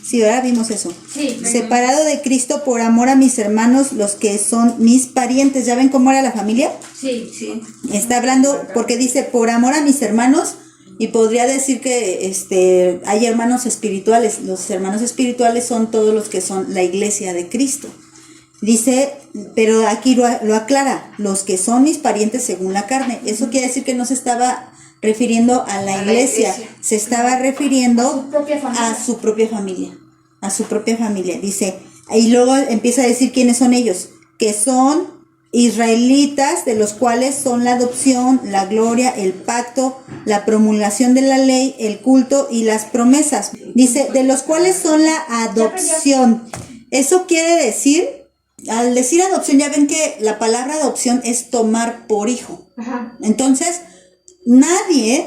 Sí, ahora vimos eso. Sí. Separado de Cristo por amor a mis hermanos, los que son mis parientes. ¿Ya ven cómo era la familia? Sí. Sí. Está hablando porque dice por amor a mis hermanos, y podría decir que hay hermanos espirituales. Los hermanos espirituales son todos los que son la iglesia de Cristo. Dice, pero aquí lo aclara, los que son mis parientes según la carne. Eso quiere decir que no se estaba refiriendo a la iglesia, se estaba refiriendo a su propia familia, a su propia familia. Dice, y luego empieza a decir quiénes son ellos, que son israelitas, de los cuales son la adopción, la gloria, el pacto, la promulgación de la ley, el culto y las promesas. Dice, de los cuales son la adopción. Eso quiere decir al decir adopción, ya ven que la palabra adopción es tomar por hijo. Ajá. Entonces, nadie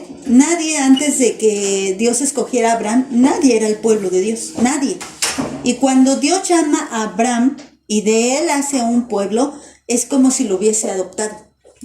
antes de que Dios escogiera a Abraham, nadie era el pueblo de Dios, nadie. Y cuando Dios llama a Abraham y de él hace un pueblo, es como si lo hubiese adoptado.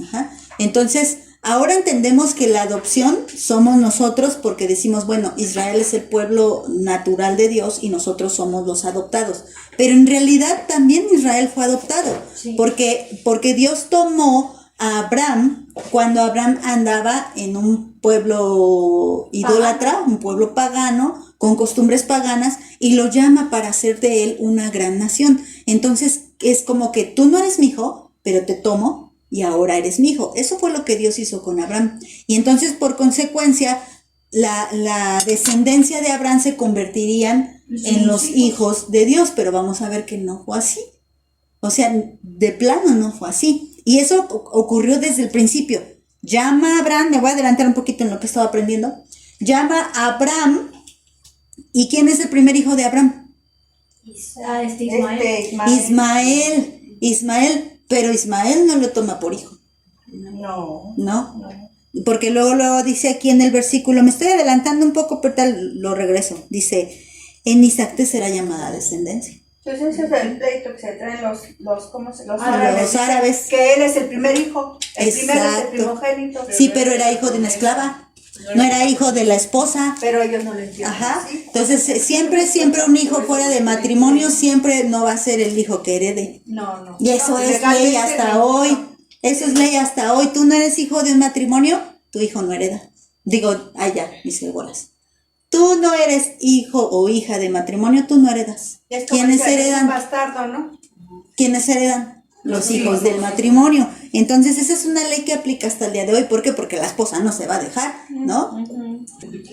Ajá. Entonces, ahora entendemos que la adopción somos nosotros porque decimos, bueno, Israel es el pueblo natural de Dios y nosotros somos los adoptados. Pero en realidad también Israel fue adoptado, Sí. porque Dios tomó a Abraham cuando Abraham andaba en un pueblo idólatra, un pueblo pagano, con costumbres paganas, y lo llama para hacer de él una gran nación. Entonces es como que tú no eres mi hijo, pero te tomo y ahora eres mi hijo. Eso fue lo que Dios hizo con Abraham. Y entonces, por consecuencia, la descendencia de Abraham se convertirían en los hijos de Dios, pero vamos a ver que no fue así. O sea, de plano no fue así. Y eso ocurrió desde el principio. Llama a Abraham, me voy a adelantar un poquito en lo que estaba aprendiendo. Llama a Abraham. ¿Y quién es el primer hijo de Abraham? Ismael. Ismael, pero Ismael no lo toma por hijo. No. ¿No? Porque luego dice aquí en el versículo, me estoy adelantando un poco, pero tal lo regreso. Dice, en Isaac te será llamada descendencia. Entonces ese es el pleito que se traen los árabes. Los árabes. Que él es el primer hijo, el primero es el Exacto. primogénito. Sí, pero era hijo de una esclava, no era hijo de la esposa. Pero ellos no lo entienden. Ajá. ¿Sí? Entonces, siempre un hijo fuera de matrimonio siempre no va a ser el hijo que herede. No. Y eso No, es legalmente ley hasta no. hoy. Eso es ley hasta hoy. Tú no eres hijo de un matrimonio, tu hijo no hereda. Digo, ya, mis bolas. Tú no eres hijo o hija de matrimonio, tú no heredas. Es como ¿Quiénes decir, es un heredan? bastardo, ¿no? ¿Quiénes heredan? Los Los hijos hijos. del matrimonio. Entonces, esa es una ley que aplica hasta el día de hoy. ¿Por qué? Porque la esposa no se va a dejar, ¿no?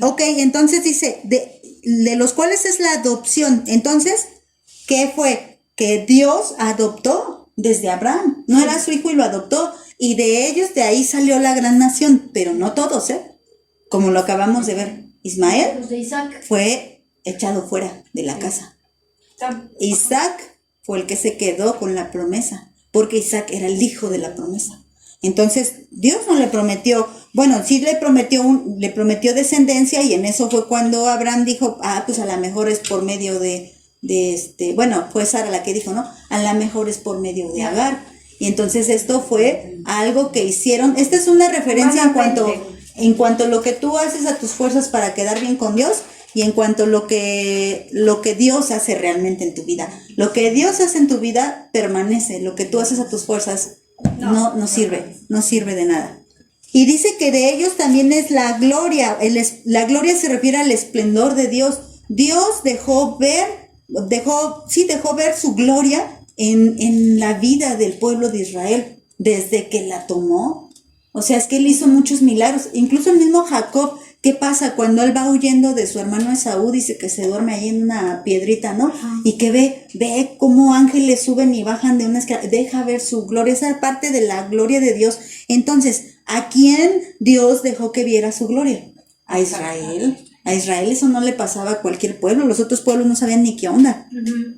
Ok, entonces dice, de los cuales es la adopción. Entonces, ¿qué fue? Que Dios adoptó desde Abraham. No era su hijo y lo adoptó. Y de ellos, de ahí salió la gran nación. Pero no todos, como lo acabamos de ver. Ismael Los de Isaac. fue echado fuera de la casa. Isaac fue el que se quedó con la promesa, porque Isaac era el hijo de la promesa. Entonces, Dios no le prometió, bueno, sí le prometió descendencia, y en eso fue cuando Abraham dijo, pues a lo mejor es por medio bueno, fue Sara la que dijo, ¿no? A lo mejor es por medio de Agar. Y entonces esto fue algo que hicieron. Esta es una referencia en cuanto a lo que tú haces a tus fuerzas para quedar bien con Dios, y en cuanto a lo que Dios hace realmente en tu vida. Lo que Dios hace en tu vida permanece, lo que tú haces a tus fuerzas no sirve de nada. Y dice que de ellos también es la gloria. La gloria se refiere al esplendor de Dios. Dios dejó ver su gloria en la vida del pueblo de Israel desde que la tomó. O sea, es que él hizo muchos milagros. Incluso el mismo Jacob, ¿qué pasa? Cuando él va huyendo de su hermano Esaú, dice que se duerme ahí en una piedrita, ¿no? Y que ve cómo ángeles suben y bajan de una escalera. Deja ver su gloria. Esa es parte de la gloria de Dios. Entonces, ¿a quién Dios dejó que viera su gloria? A Israel. A Israel eso no le pasaba a cualquier pueblo. Los otros pueblos no sabían ni qué onda.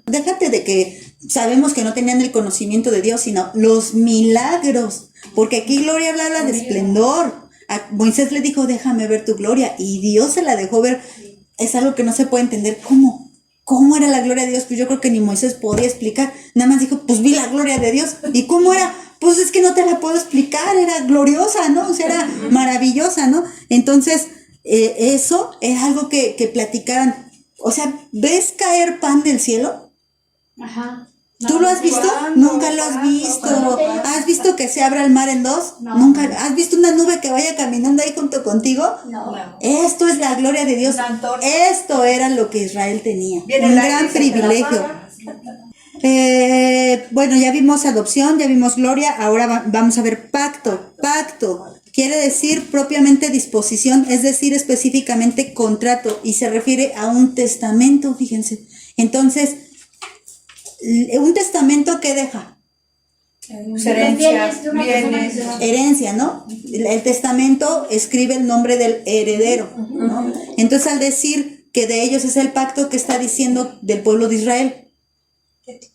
Déjate de que sabemos que no tenían el conocimiento de Dios, sino los milagros. Porque aquí gloria habla de esplendor. A Moisés le dijo, déjame ver tu gloria. Y Dios se la dejó ver. Es algo que no se puede entender. ¿Cómo era la gloria de Dios? Pues yo creo que ni Moisés podía explicar. Nada más dijo, pues vi la gloria de Dios. ¿Y cómo era? Pues es que no te la puedo explicar. Era gloriosa, ¿no? O sea, era maravillosa, ¿no? Entonces, eso es algo que platicaban. O sea, ¿ves caer pan del cielo? Ajá. ¿Tú lo has visto? ¿Cuándo? Nunca lo has ¿Cuándo? visto. ¿Cuándo? ¿Has visto que se abra el mar en dos? No. Nunca. ¿Has visto una nube que vaya caminando ahí junto contigo? No. Esto es la gloria de Dios. Una antorcha. Esto era lo que Israel tenía. Viene Un el aire gran y se te la privilegio. apaga. Bueno, ya vimos adopción, ya vimos gloria. Ahora vamos a ver pacto. Pacto quiere decir propiamente disposición, es decir, específicamente contrato, y se refiere a un testamento, fíjense. Entonces, un testamento, ¿qué deja? Herencia, Bienes de una persona que se va. Herencia, ¿no? El testamento escribe el nombre del heredero, ¿no? Entonces, al decir que de ellos es el pacto, que está diciendo del pueblo de Israel.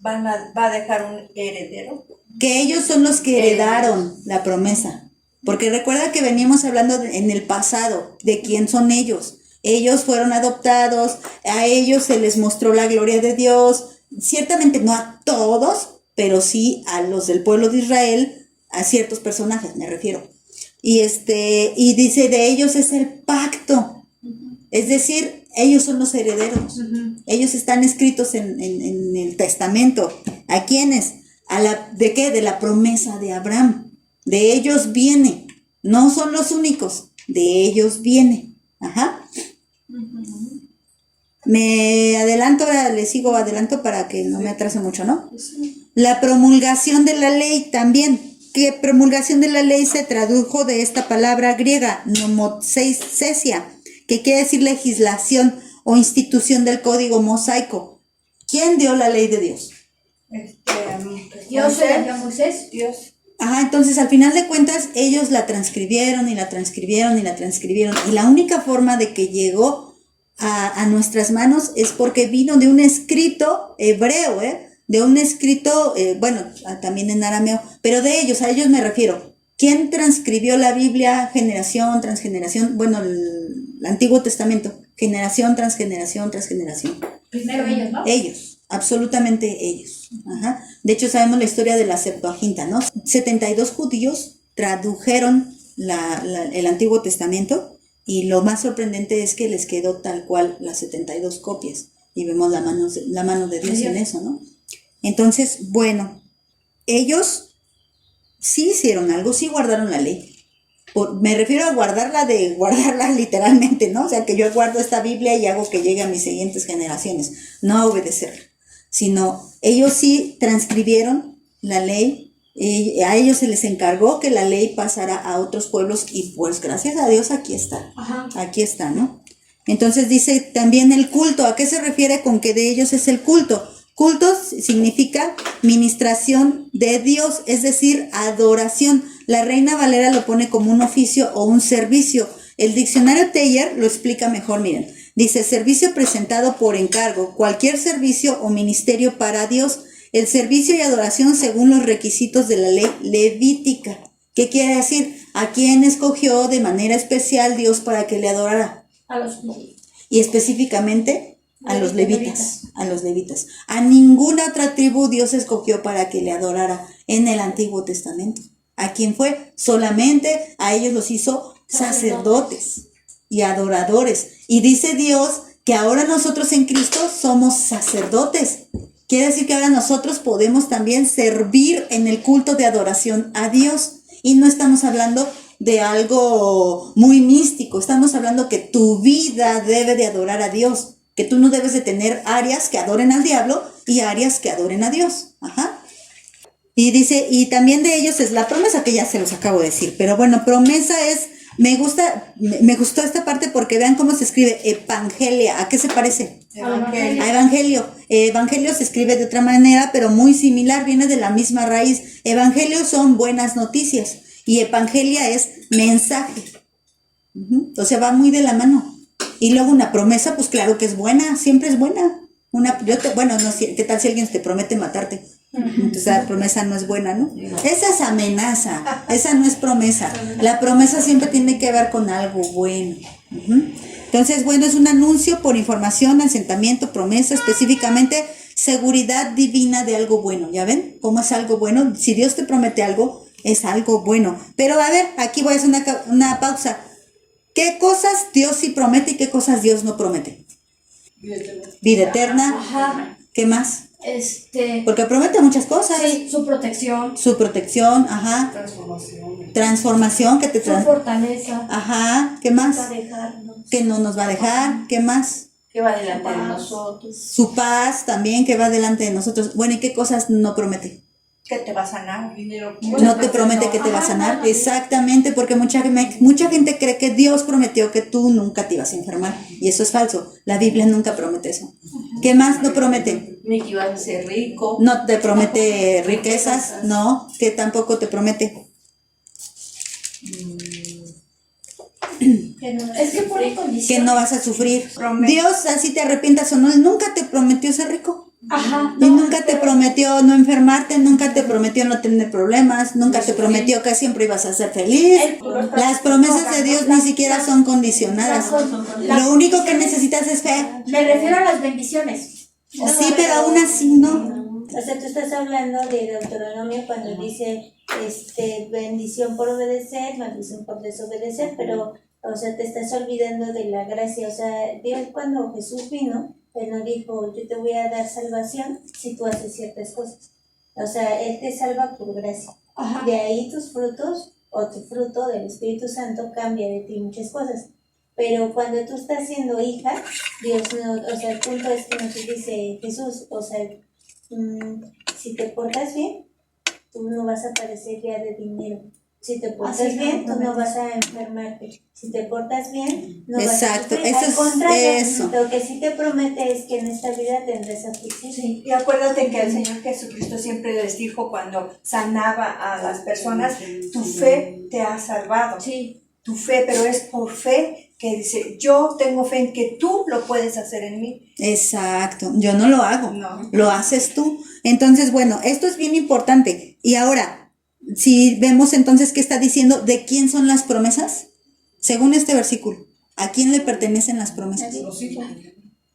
va a dejar un heredero. Que ellos son los que heredaron la promesa. Porque recuerda que veníamos hablando en el pasado de quién son ellos. Ellos fueron adoptados, a ellos se les mostró la gloria de Dios. Ciertamente no a todos, pero sí a los del pueblo de Israel, a ciertos personajes me refiero. Y dice, de ellos es el pacto. Es decir, ellos son los herederos. Ellos están escritos en el testamento. ¿A quiénes? ¿De qué? De la promesa de Abraham. De ellos viene. No son los únicos. De ellos viene. Ajá. Me adelanto, ahora le sigo adelanto para que no me atrase mucho, ¿no? La promulgación de la ley también. Que promulgación de la ley se tradujo de esta palabra griega, nomothesia, que quiere decir legislación o institución del código mosaico. ¿Quién dio la ley de Dios? Dios se dio a Moisés. Dios. Ajá, entonces al final de cuentas ellos la transcribieron y la transcribieron y la transcribieron. Y la única forma de que llegó a nuestras manos es porque vino de un escrito hebreo, de un escrito, también en arameo, pero de ellos, a ellos me refiero. ¿Quién transcribió la Biblia generación tras generación? Bueno, el Antiguo Testamento, generación tras generación tras generación. Primero ellos, ¿no? Ellos, absolutamente ellos. Ajá. De hecho, sabemos la historia de la Septuaginta, ¿no? 72 judíos tradujeron el Antiguo Testamento y lo más sorprendente es que les quedó tal cual las 72 copias y vemos la mano de Dios en eso, ¿no? Entonces, bueno, ellos sí hicieron algo, sí guardaron la ley. Me refiero a guardarla literalmente, ¿no? O sea, que yo guardo esta Biblia y hago que llegue a mis siguientes generaciones, no a obedecerla, sino ellos sí transcribieron la ley, y a ellos se les encargó que la ley pasara a otros pueblos y pues gracias a Dios aquí está. Ajá. Aquí está, ¿no? Entonces dice también el culto. ¿A qué se refiere con que de ellos es el culto? Culto significa ministración de Dios, es decir, adoración. La Reina Valera lo pone como un oficio o un servicio. El diccionario Teyer lo explica mejor, miren. Dice, servicio presentado por encargo, cualquier servicio o ministerio para Dios. El servicio y adoración según los requisitos de la ley levítica. ¿Qué quiere decir? ¿A quién escogió de manera especial Dios para que le adorara? A los Y específicamente a los levitas. A ninguna otra tribu Dios escogió para que le adorara en el Antiguo Testamento. ¿A quién fue? Solamente a ellos los hizo sacerdotes y adoradores. Y dice Dios que ahora nosotros en Cristo somos sacerdotes. Quiere decir que ahora nosotros podemos también servir en el culto de adoración a Dios. Y no estamos hablando de algo muy místico, estamos hablando que tu vida debe de adorar a Dios. Que tú no debes de tener áreas que adoren al diablo y áreas que adoren a Dios. Ajá. Y dice, y también de ellos es la promesa, que ya se los acabo de decir. Pero bueno, promesa es, me gustó esta parte porque vean cómo se escribe evangelia. ¿A qué se parece? Evangelio. A evangelio. Evangelio se escribe de otra manera, pero muy similar, viene de la misma raíz. Evangelio son buenas noticias y evangelia es mensaje. O sea, va muy de la mano. Y luego una promesa, pues claro que es buena, siempre es buena. ¿Qué tal si alguien te promete matarte? Entonces la promesa no es buena, ¿no? Esa es amenaza, esa no es promesa. La promesa siempre tiene que ver con algo bueno. Entonces, bueno, es un anuncio por información, asentamiento, promesa, específicamente seguridad divina de algo bueno. ¿Ya ven cómo es algo bueno? Si Dios te promete algo, es algo bueno. Pero a ver, aquí voy a hacer una pausa. ¿Qué cosas Dios sí promete y qué cosas Dios no promete? Vida eterna. Ajá. ¿Qué más? Porque promete muchas cosas. Sí, su protección. Su protección, ajá. Transformación que te Su fortaleza. Ajá. ¿Qué más? Va a dejarnos. Que no nos va a dejar. ¿Qué más? Que va delante de nosotros. Su paz también que va delante de nosotros. Bueno, ¿y qué cosas no promete? Que te va a sanar. No te promete que te va a sanar. Exactamente, porque mucha gente cree que Dios prometió que tú nunca te ibas a enfermar. Y eso es falso. La Biblia nunca promete eso. ¿Qué más no promete? Ni que ibas a ser rico. No te promete riquezas. No, que tampoco te promete. Es que pone condiciones. Que no vas a sufrir. Promete. Dios, así te arrepientas o no, Él nunca te prometió ser rico. Ajá. Y nunca te prometió no enfermarte, nunca te prometió no tener problemas, nunca te prometió que siempre ibas a ser feliz. Las promesas de Dios ni siquiera son condicionadas. Lo único que necesitas es fe. Me refiero a las bendiciones. Sí, pero aún así no. O sea, tú estás hablando de Deuteronomio cuando dice bendición por obedecer, maldición por desobedecer, pero, o sea, te estás olvidando de la gracia. O sea, Dios, cuando Jesús vino, Él no dijo, yo te voy a dar salvación si tú haces ciertas cosas. O sea, Él te salva por gracia. Ajá. De ahí tus frutos, o tu fruto del Espíritu Santo, cambia de ti muchas cosas. Pero cuando tú estás siendo hija, Dios no, o sea, el punto es que no te dice Jesús, o sea, si te portas bien, tú no vas a padecer ya de dinero. Si te portas bien, tú no vas a enfermarte. Si te portas bien, no Exacto, vas a sufrir. eso Al es contrario, eso. lo que sí te promete es que en esta vida tendrás aflicción. Sí. Y acuérdate que el Señor Jesucristo siempre les dijo cuando sanaba a las personas, tu fe te ha salvado. Sí. Tu fe, pero es por fe que dice, yo tengo fe en que tú lo puedes hacer en mí. Exacto, yo no lo hago, No. lo haces tú. Entonces, bueno, esto es bien importante. Y ahora, si vemos entonces qué está diciendo, ¿de quién son las promesas? Según este versículo, ¿a quién le pertenecen las promesas? Los hijos.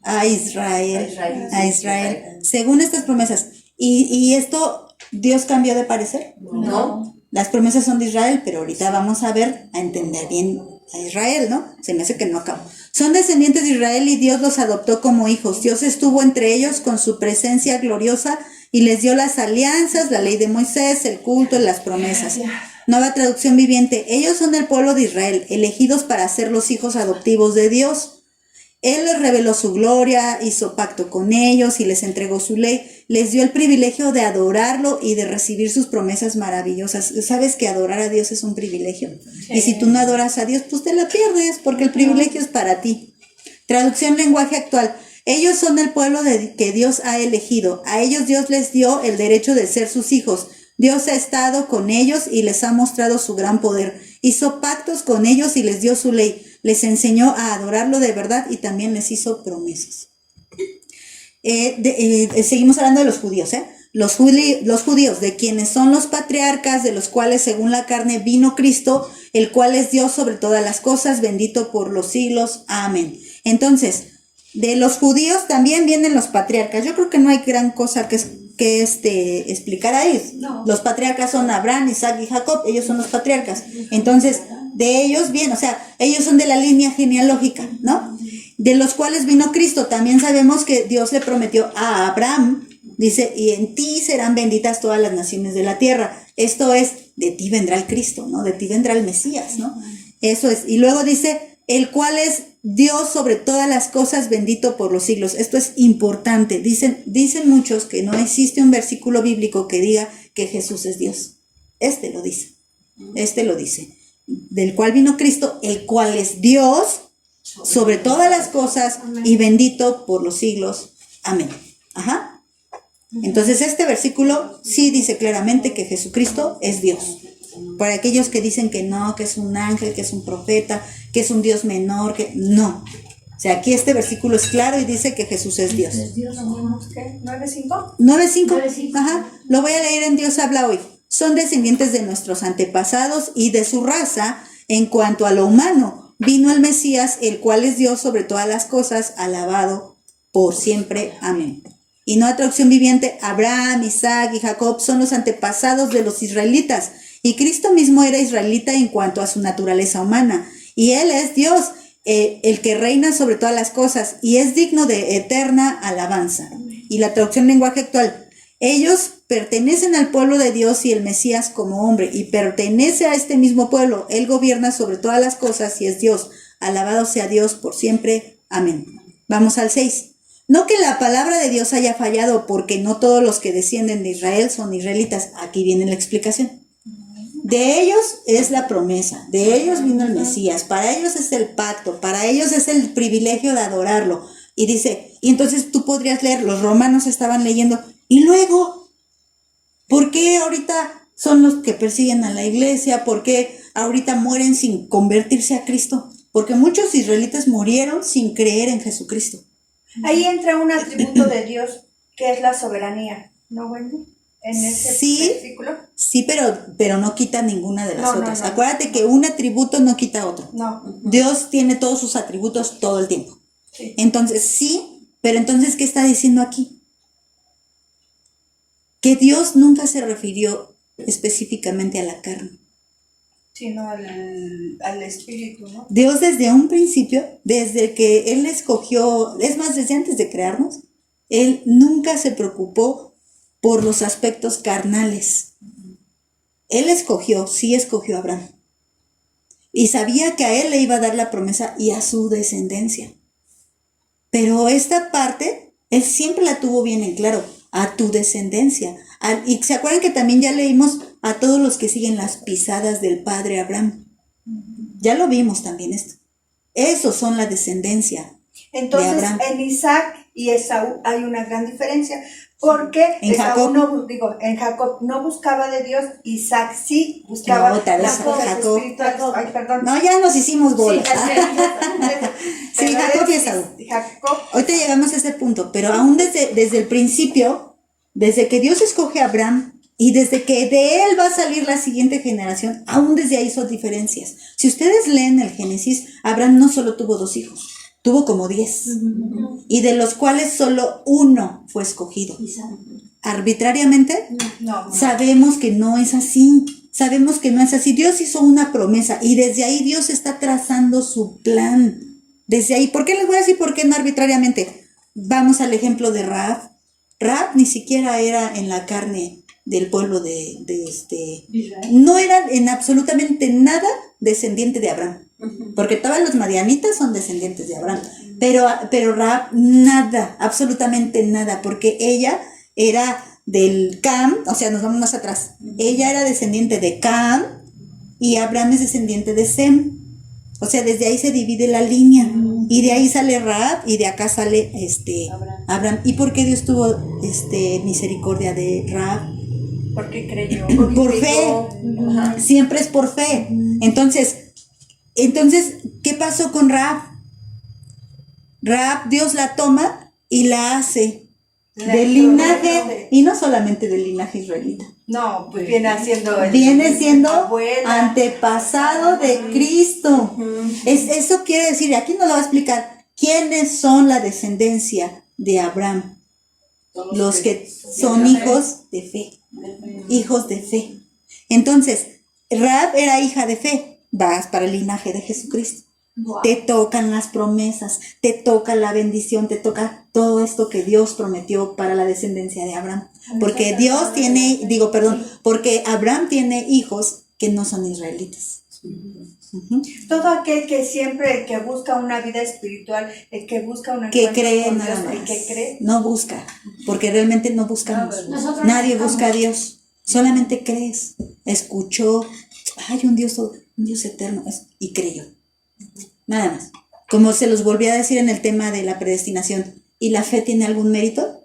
A Israel, a Israel. Según estas promesas. ¿Y esto, Dios cambió de parecer? No. Las promesas son de Israel, pero ahorita vamos a ver, a entender bien a Israel, ¿no? Se me hace que no acabo. Son descendientes de Israel y Dios los adoptó como hijos. Dios estuvo entre ellos con su presencia gloriosa y les dio las alianzas, la ley de Moisés, el culto y las promesas. Nueva traducción viviente. Ellos son el pueblo de Israel, elegidos para ser los hijos adoptivos de Dios. Él les reveló su gloria, hizo pacto con ellos y les entregó su ley. Les dio el privilegio de adorarlo y de recibir sus promesas maravillosas. ¿Sabes que adorar a Dios es un privilegio? Sí. Y si tú no adoras a Dios, pues te la pierdes, porque el privilegio es para ti. Traducción lenguaje actual. Ellos son el pueblo que Dios ha elegido. A ellos Dios les dio el derecho de ser sus hijos. Dios ha estado con ellos y les ha mostrado su gran poder. Hizo pactos con ellos y les dio su ley. Les enseñó a adorarlo de verdad y también les hizo promesas. Seguimos hablando de los judíos, ¿eh? Los judíos, de quienes son los patriarcas, de los cuales según la carne vino Cristo, el cual es Dios sobre todas las cosas, bendito por los siglos. Amén. Entonces, de los judíos también vienen los patriarcas. Yo creo que no hay gran cosa que explicar ahí. No. Los patriarcas son Abraham, Isaac y Jacob, ellos son los patriarcas. Entonces, de ellos vienen, o sea, ellos son de la línea genealógica, ¿no? De los cuales vino Cristo. También sabemos que Dios le prometió a Abraham, dice, y en ti serán benditas todas las naciones de la tierra. Esto es, de ti vendrá el Cristo, ¿no? De ti vendrá el Mesías, ¿no? Eso es. Y luego dice, el cual es Dios sobre todas las cosas, bendito por los siglos. Esto es importante. Dicen muchos que no existe un versículo bíblico que diga que Jesús es Dios. Este lo dice. Del cual vino Cristo, el cual es Dios sobre todas las cosas y bendito por los siglos. Amén. Ajá. Entonces este versículo sí dice claramente que Jesucristo es Dios. Para aquellos que dicen que no, que es un ángel, que es un profeta, que es un Dios menor, que no. O sea, aquí este versículo es claro y dice que Jesús es Dios. ¿Qué? ¿9:5? 9:5. Ajá. Lo voy a leer en Dios habla hoy. Son descendientes de nuestros antepasados y de su raza en cuanto a lo humano. Vino el Mesías, el cual es Dios sobre todas las cosas, alabado por siempre. Amén. Y Nueva traducción viviente, Abraham, Isaac y Jacob son los antepasados de los israelitas. Y Cristo mismo era israelita en cuanto a su naturaleza humana. Y Él es Dios, el que reina sobre todas las cosas y es digno de eterna alabanza. Y la traducción lenguaje actual, ellos pertenecen al pueblo de Dios y el Mesías como hombre, y pertenece a este mismo pueblo. Él gobierna sobre todas las cosas y es Dios. Alabado sea Dios por siempre. Amén. Vamos al 6. No que la palabra de Dios haya fallado, porque no todos los que descienden de Israel son israelitas. Aquí viene la explicación. De ellos es la promesa, de ellos vino el Mesías, para ellos es el pacto, para ellos es el privilegio de adorarlo. Y dice, y entonces tú podrías leer, los romanos estaban leyendo, y luego, ¿por qué ahorita son los que persiguen a la iglesia? ¿Por qué ahorita mueren sin convertirse a Cristo? Porque muchos israelitas murieron sin creer en Jesucristo. Ahí entra un atributo de Dios qué es la soberanía, ¿no, Wendy? En ese Sí. versículo. Sí, pero no quita ninguna de las No, no, otras. no. Acuérdate que un atributo no quita otro. No. Dios tiene todos sus atributos todo el tiempo. Sí. Entonces, sí, pero entonces, ¿qué está diciendo aquí? Que Dios nunca se refirió específicamente a la carne. Sino al espíritu, ¿no? Dios desde un principio, desde que Él escogió, es más, desde antes de crearnos, Él nunca se preocupó por los aspectos carnales. Él escogió, sí escogió a Abraham. Y sabía que a él le iba a dar la promesa y a su descendencia. Pero esta parte, Él siempre la tuvo bien en claro, a tu descendencia. Y se acuerdan que también ya leímos a todos los que siguen las pisadas del padre Abraham. Ya lo vimos también esto. Esos son la descendencia. Entonces, Abraham. en Isaac y Esaú hay una gran diferencia, porque En Jacob. en Jacob no buscaba de Dios, Isaac sí buscaba No, tal vez las cosas Jacob. espirituales. Ay, perdón. No, ya nos hicimos bolas. Sí, Pero Jacob y es Esaú. Jacob. Ahorita llegamos a ese punto, pero aún desde el principio, desde que Dios escoge a Abraham y desde que de él va a salir la siguiente generación, aún desde ahí son diferencias. Si ustedes leen el Génesis, Abraham no solo tuvo 2 hijos, tuvo como 10, y de los cuales solo uno fue escogido. Arbitrariamente, No. sabemos que no es así. Sabemos que no es así. Dios hizo una promesa y desde ahí Dios está trazando su plan. Desde ahí, ¿por qué les voy a decir por qué no arbitrariamente? Vamos al ejemplo de Rahab. Rahab ni siquiera era en la carne del pueblo no era en absolutamente nada descendiente de Abraham. Porque todos los madianitas son descendientes de Abraham. Pero Rahab nada, absolutamente nada, porque ella era del Cam, o sea, nos vamos más atrás. Ella era descendiente de Cam y Abraham es descendiente de Sem. O sea, desde ahí se divide la línea. Y de ahí sale Rahab y de acá sale Abraham. ¿Y por qué Dios tuvo misericordia de Rahab? Porque creyó. Por fe. Ajá. Siempre es por fe. Entonces, ¿qué pasó con Rahab? Rahab, Dios la toma y la hace del linaje, y no solamente del linaje israelita. No, pues viene Viene siendo abuela. antepasado de Cristo. Eso quiere decir, y aquí nos lo va a explicar, ¿quiénes son la descendencia de Abraham? Los que son hijos de fe. Hijos de fe. Entonces, Rahab era hija de fe. Vas para el linaje de Jesucristo. Wow. Te tocan las promesas, te toca la bendición, te toca todo esto que Dios prometió para la descendencia de Abraham. Porque porque Abraham tiene hijos que no son israelitas. Todo aquel que siempre, que busca una vida espiritual, el que busca una Que cree nada más. el que cree. No busca, porque realmente no buscamos. Nosotros Nadie buscamos. busca a Dios. Solamente crees. Escuchó, hay un Dios eterno, y creyó. Nada más. Como se los volví a decir en el tema de la predestinación. ¿Y la fe tiene algún mérito?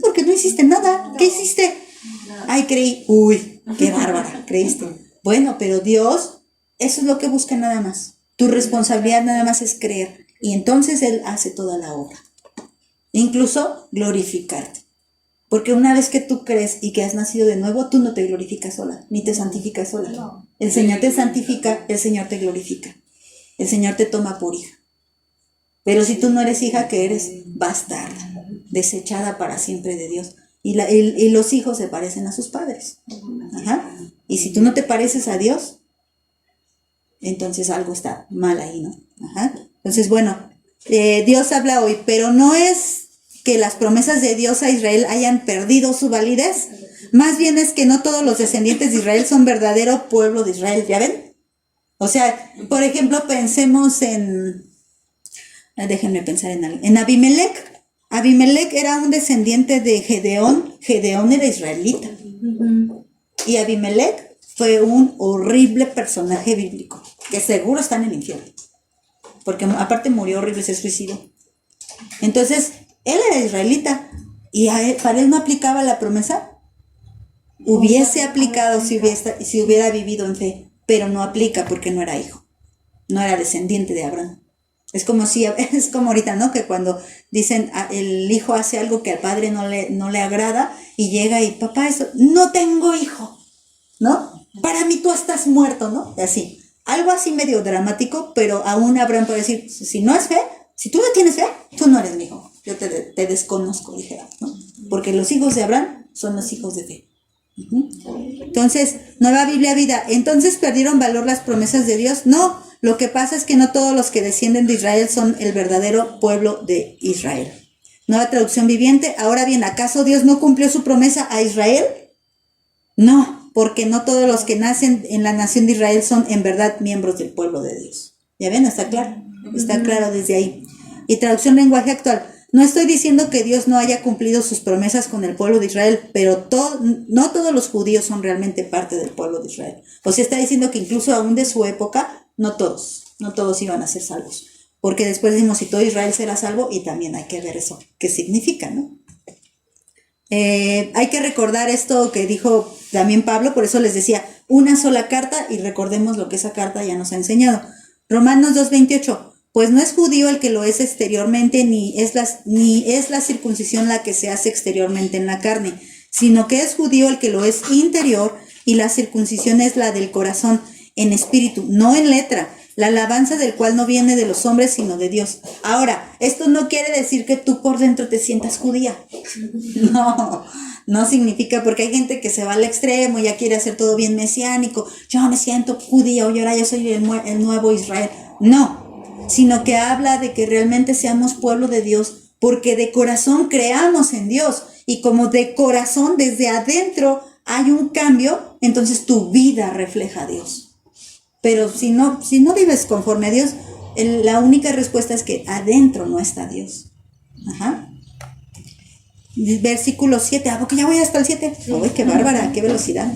Porque no hiciste nada. ¿Qué hiciste? Ay, creí. Uy, qué bárbara, creíste. Bueno, pero Dios, eso es lo que busca nada más. Tu responsabilidad nada más es creer. Y entonces Él hace toda la obra. Incluso glorificarte. Porque una vez que tú crees y que has nacido de nuevo, tú no te glorificas sola, ni te santificas sola. No. El Señor te santifica, el Señor te glorifica. El Señor te toma por hija. Pero si tú no eres hija, ¿qué eres? Bastarda, desechada para siempre de Dios. Y los hijos se parecen a sus padres. Ajá. Y si tú no te pareces a Dios, entonces algo está mal ahí, ¿no? Ajá. Entonces, bueno, Dios habla hoy, pero no es que las promesas de Dios a Israel hayan perdido su validez. Más bien es que no todos los descendientes de Israel son verdadero pueblo de Israel, ¿ya ven? O sea, por ejemplo, pensemos déjenme pensar en Abimelech. Abimelech era un descendiente de Gedeón. Gedeón era israelita. Y Abimelech fue un horrible personaje bíblico, que seguro está en el infierno. Porque aparte murió horrible, se suicidó. Entonces, él era israelita. Y para él no aplicaba la promesa. Hubiese aplicado si hubiera vivido en fe. Pero no aplica porque no era hijo. No era descendiente de Abraham. Es como si, es como ahorita, ¿no? Que cuando dicen el hijo hace algo que al padre no le agrada y llega y papá, eso, no tengo hijo, ¿no? Para mí tú estás muerto, ¿no? Y así. Algo así medio dramático, pero aún Abraham puede decir, si no es fe, si tú no tienes fe, tú no eres mi hijo. Yo te desconozco, dijera, ¿no? Porque los hijos de Abraham son los hijos de fe. Entonces, Nueva Biblia Vida, ¿entonces perdieron valor las promesas de Dios? No, lo que pasa es que no todos los que descienden de Israel son el verdadero pueblo de Israel. Nueva Traducción Viviente, ahora bien, ¿acaso Dios no cumplió su promesa a Israel? No, porque no todos los que nacen en la nación de Israel son en verdad miembros del pueblo de Dios. ¿Ya ven? ¿Está claro? Está claro desde ahí. Y Traducción Lenguaje Actual, no estoy diciendo que Dios no haya cumplido sus promesas con el pueblo de Israel, pero no todos los judíos son realmente parte del pueblo de Israel. O sea, está diciendo que incluso aún de su época, no todos iban a ser salvos. Porque después decimos, si todo Israel será salvo, y también hay que ver eso, qué significa, ¿no? Hay que recordar esto que dijo también Pablo, por eso les decía, una sola carta, y recordemos lo que esa carta ya nos ha enseñado. Romanos 2:28. Pues no es judío el que lo es exteriormente, ni es la circuncisión la que se hace exteriormente en la carne, sino que es judío el que lo es interior, y la circuncisión es la del corazón, en espíritu, no en letra, la alabanza del cual no viene de los hombres, sino de Dios. Ahora, esto no quiere decir que tú por dentro te sientas judía. No significa, porque hay gente que se va al extremo y ya quiere hacer todo bien mesiánico. Yo me siento judía, y ahora yo soy el nuevo Israel. No. Sino que habla de que realmente seamos pueblo de Dios, porque de corazón creamos en Dios, y como de corazón desde adentro hay un cambio, entonces tu vida refleja a Dios. Pero si no vives conforme a Dios, la única respuesta es que adentro no está Dios. Ajá. Versículo 7, porque ya voy hasta el 7. ¡Uy, qué bárbara, qué velocidad!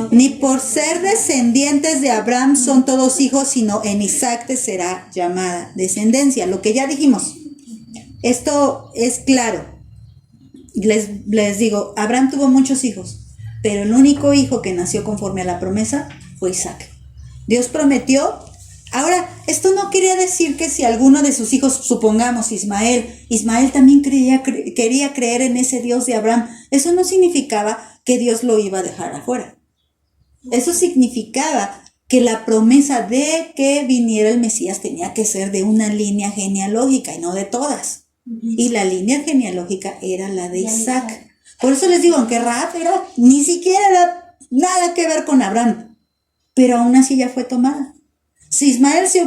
Ni por ser descendientes de Abraham son todos hijos, sino en Isaac te será llamada descendencia. Lo que ya dijimos. Esto es claro. Les digo, Abraham tuvo muchos hijos, pero el único hijo que nació conforme a la promesa fue Isaac. Dios prometió. Ahora, esto no quería decir que si alguno de sus hijos, supongamos Ismael también quería creer en ese Dios de Abraham, eso no significaba que Dios lo iba a dejar afuera. Eso significaba que la promesa de que viniera el Mesías tenía que ser de una línea genealógica y no de todas. Y la línea genealógica era la de Isaac. Por eso les digo, aunque Rahab ni siquiera era nada que ver con Abraham, pero aún así ya fue tomada. Si Ismael se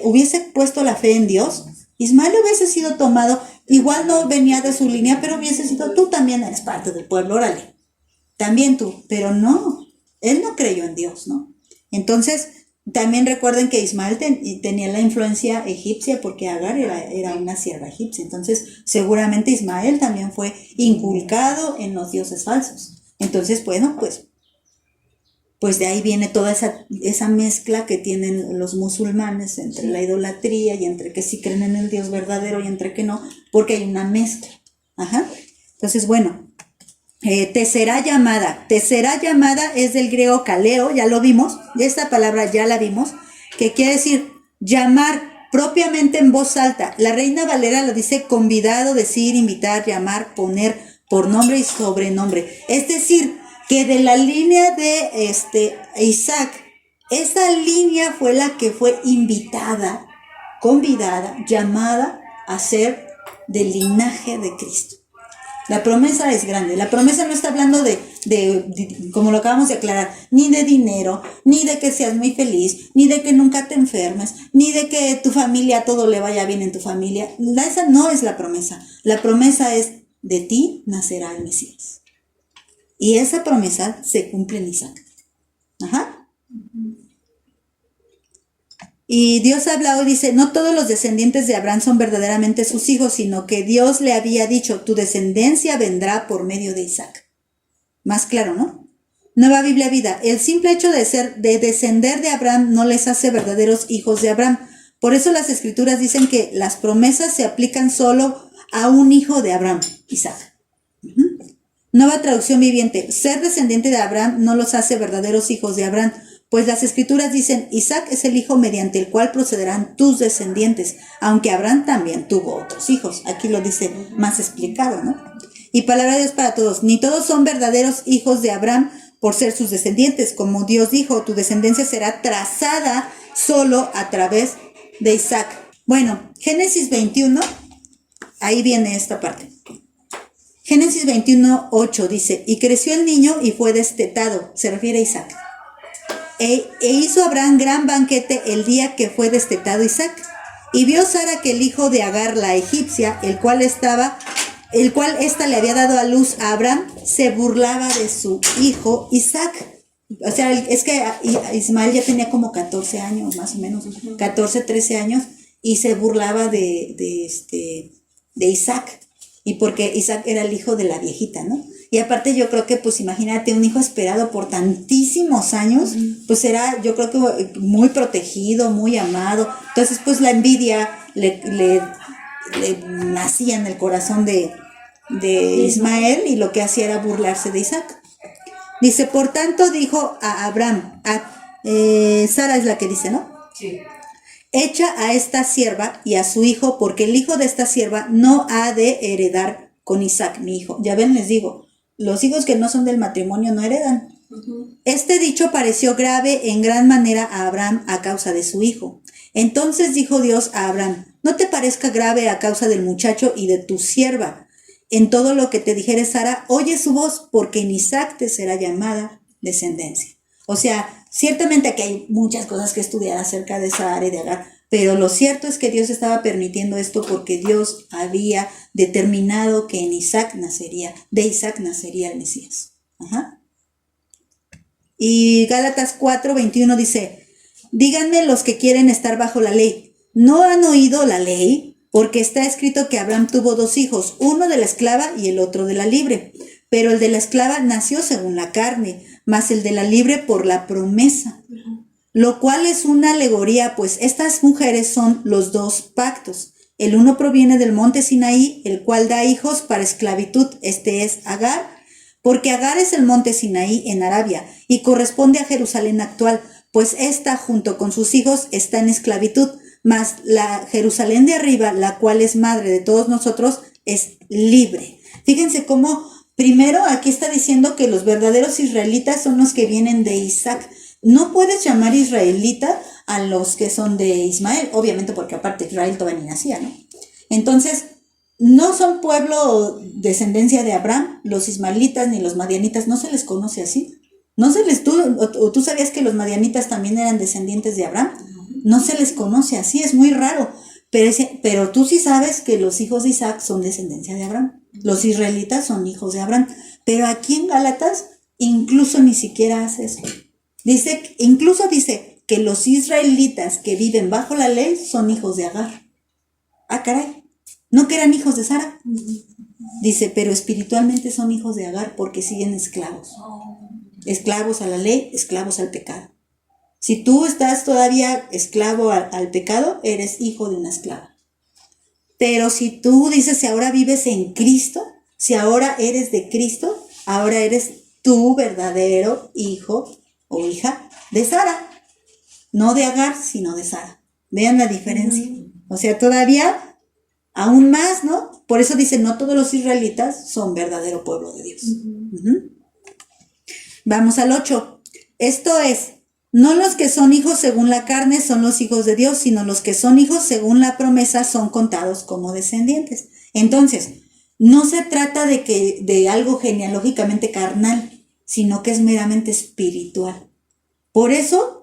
hubiese puesto la fe en Dios, Ismael hubiese sido tomado, igual no venía de su línea, pero hubiese sido, tú también eres parte del pueblo, órale, también tú, pero no, él no creyó en Dios, ¿no? Entonces, también recuerden que Ismael tenía la influencia egipcia, porque Agar era una sierva egipcia, entonces seguramente Ismael también fue inculcado en los dioses falsos. Entonces, bueno, pues de ahí viene toda esa mezcla que tienen los musulmanes entre la idolatría y entre que sí creen en el Dios verdadero y entre que no, porque hay una mezcla. Ajá. Entonces, bueno, te será llamada es del griego kaleo, ya lo vimos, esta palabra ya la vimos, que quiere decir llamar propiamente en voz alta. La Reina Valera lo dice convidado, decir, invitar, llamar, poner por nombre y sobrenombre. Es decir, que de la línea de Isaac, esa línea fue la que fue invitada, convidada, llamada a ser del linaje de Cristo. La promesa es grande. La promesa no está hablando de, como lo acabamos de aclarar, ni de dinero, ni de que seas muy feliz, ni de que nunca te enfermes, ni de que tu familia, todo le vaya bien en tu familia. Esa no es la promesa. La promesa es, de ti nacerá el Mesías. Y esa promesa se cumple en Isaac. Ajá. Y Dios habla hoy, dice, no todos los descendientes de Abraham son verdaderamente sus hijos, sino que Dios le había dicho, tu descendencia vendrá por medio de Isaac. Más claro, ¿no? Nueva Biblia Vida. El simple hecho de descender de Abraham no les hace verdaderos hijos de Abraham. Por eso las Escrituras dicen que las promesas se aplican solo a un hijo de Abraham, Isaac. Nueva Traducción Viviente. Ser descendiente de Abraham no los hace verdaderos hijos de Abraham, Pues las escrituras dicen, Isaac es el hijo mediante el cual procederán tus descendientes, aunque Abraham también tuvo otros hijos. Aquí lo dice más explicado, ¿no? Y palabra de Dios para todos. Ni todos son verdaderos hijos de Abraham por ser sus descendientes. Como Dios dijo, tu descendencia será trazada solo a través de Isaac. Bueno, Génesis 21, ahí viene esta parte. Génesis 21:8 dice, y creció el niño y fue destetado. Se refiere a Isaac. E hizo Abraham gran banquete el día que fue destetado Isaac. Y vio Sara que el hijo de Agar la egipcia, el cual ésta le había dado a luz a Abraham, se burlaba de su hijo Isaac. O sea, es que Ismael ya tenía como 14 años, más o menos, 14, 13 años, y se burlaba de Isaac. Y porque Isaac era el hijo de la viejita, ¿no? Y aparte yo creo que, pues imagínate, un hijo esperado por tantísimos años, pues era, yo creo que muy protegido, muy amado. Entonces, pues la envidia le nacía en el corazón de Ismael, y lo que hacía era burlarse de Isaac. Dice, por tanto dijo a Abraham, Sara es la que dice, ¿no? Sí. Echa a esta sierva y a su hijo, porque el hijo de esta sierva no ha de heredar con Isaac, mi hijo. Ya ven, les digo, los hijos que no son del matrimonio no heredan. Este dicho pareció grave en gran manera a Abraham a causa de su hijo. Entonces dijo Dios a Abraham, no te parezca grave a causa del muchacho y de tu sierva. En todo lo que te dijere Sara, oye su voz, porque en Isaac te será llamada descendencia. O sea, ciertamente aquí hay muchas cosas que estudiar acerca de Sara y de Agar, pero lo cierto es que Dios estaba permitiendo esto porque Dios había determinado que de Isaac nacería el Mesías. Ajá. Y Gálatas 4:21 dice, díganme los que quieren estar bajo la ley, ¿no han oído la ley? Porque está escrito que Abraham tuvo 2 hijos, uno de la esclava y el otro de la libre. Pero el de la esclava nació según la carne, mas el de la libre por la promesa. Lo cual es una alegoría, pues estas mujeres son los 2 pactos. El uno proviene del monte Sinaí, el cual da hijos para esclavitud, este es Agar, porque Agar es el monte Sinaí en Arabia y corresponde a Jerusalén actual, pues ésta junto con sus hijos está en esclavitud, mas la Jerusalén de arriba, la cual es madre de todos nosotros, es libre. Fíjense cómo primero aquí está diciendo que los verdaderos israelitas son los que vienen de Isaac. No puedes llamar israelita a los que son de Ismael, obviamente porque aparte Israel todavía ni nacía, ¿no? Entonces, no son pueblo descendencia de Abraham, los ismaelitas ni los madianitas, no se les conoce así. No se les, ¿tú sabías que los madianitas también eran descendientes de Abraham? No se les conoce así, es muy raro. Pero tú sí sabes que los hijos de Isaac son descendencia de Abraham. Los israelitas son hijos de Abraham. Pero aquí en Gálatas incluso ni siquiera hace eso. Incluso dice que los israelitas que viven bajo la ley son hijos de Agar. Ah, caray. ¿No que eran hijos de Sara? Dice, pero espiritualmente son hijos de Agar porque siguen esclavos. Esclavos a la ley, esclavos al pecado. Si tú estás todavía esclavo al pecado, eres hijo de una esclava. Pero si tú dices, si ahora vives en Cristo, si ahora eres de Cristo, ahora eres tu verdadero hijo o hija de Sara. No de Agar, sino de Sara. Vean la diferencia. O sea, todavía aún más, ¿no? Por eso dice, no todos los israelitas son verdadero pueblo de Dios. Vamos al 8. Esto es, no los que son hijos según la carne son los hijos de Dios, sino los que son hijos según la promesa son contados como descendientes. Entonces, no se trata de algo genealógicamente carnal, sino que es meramente espiritual. Por eso,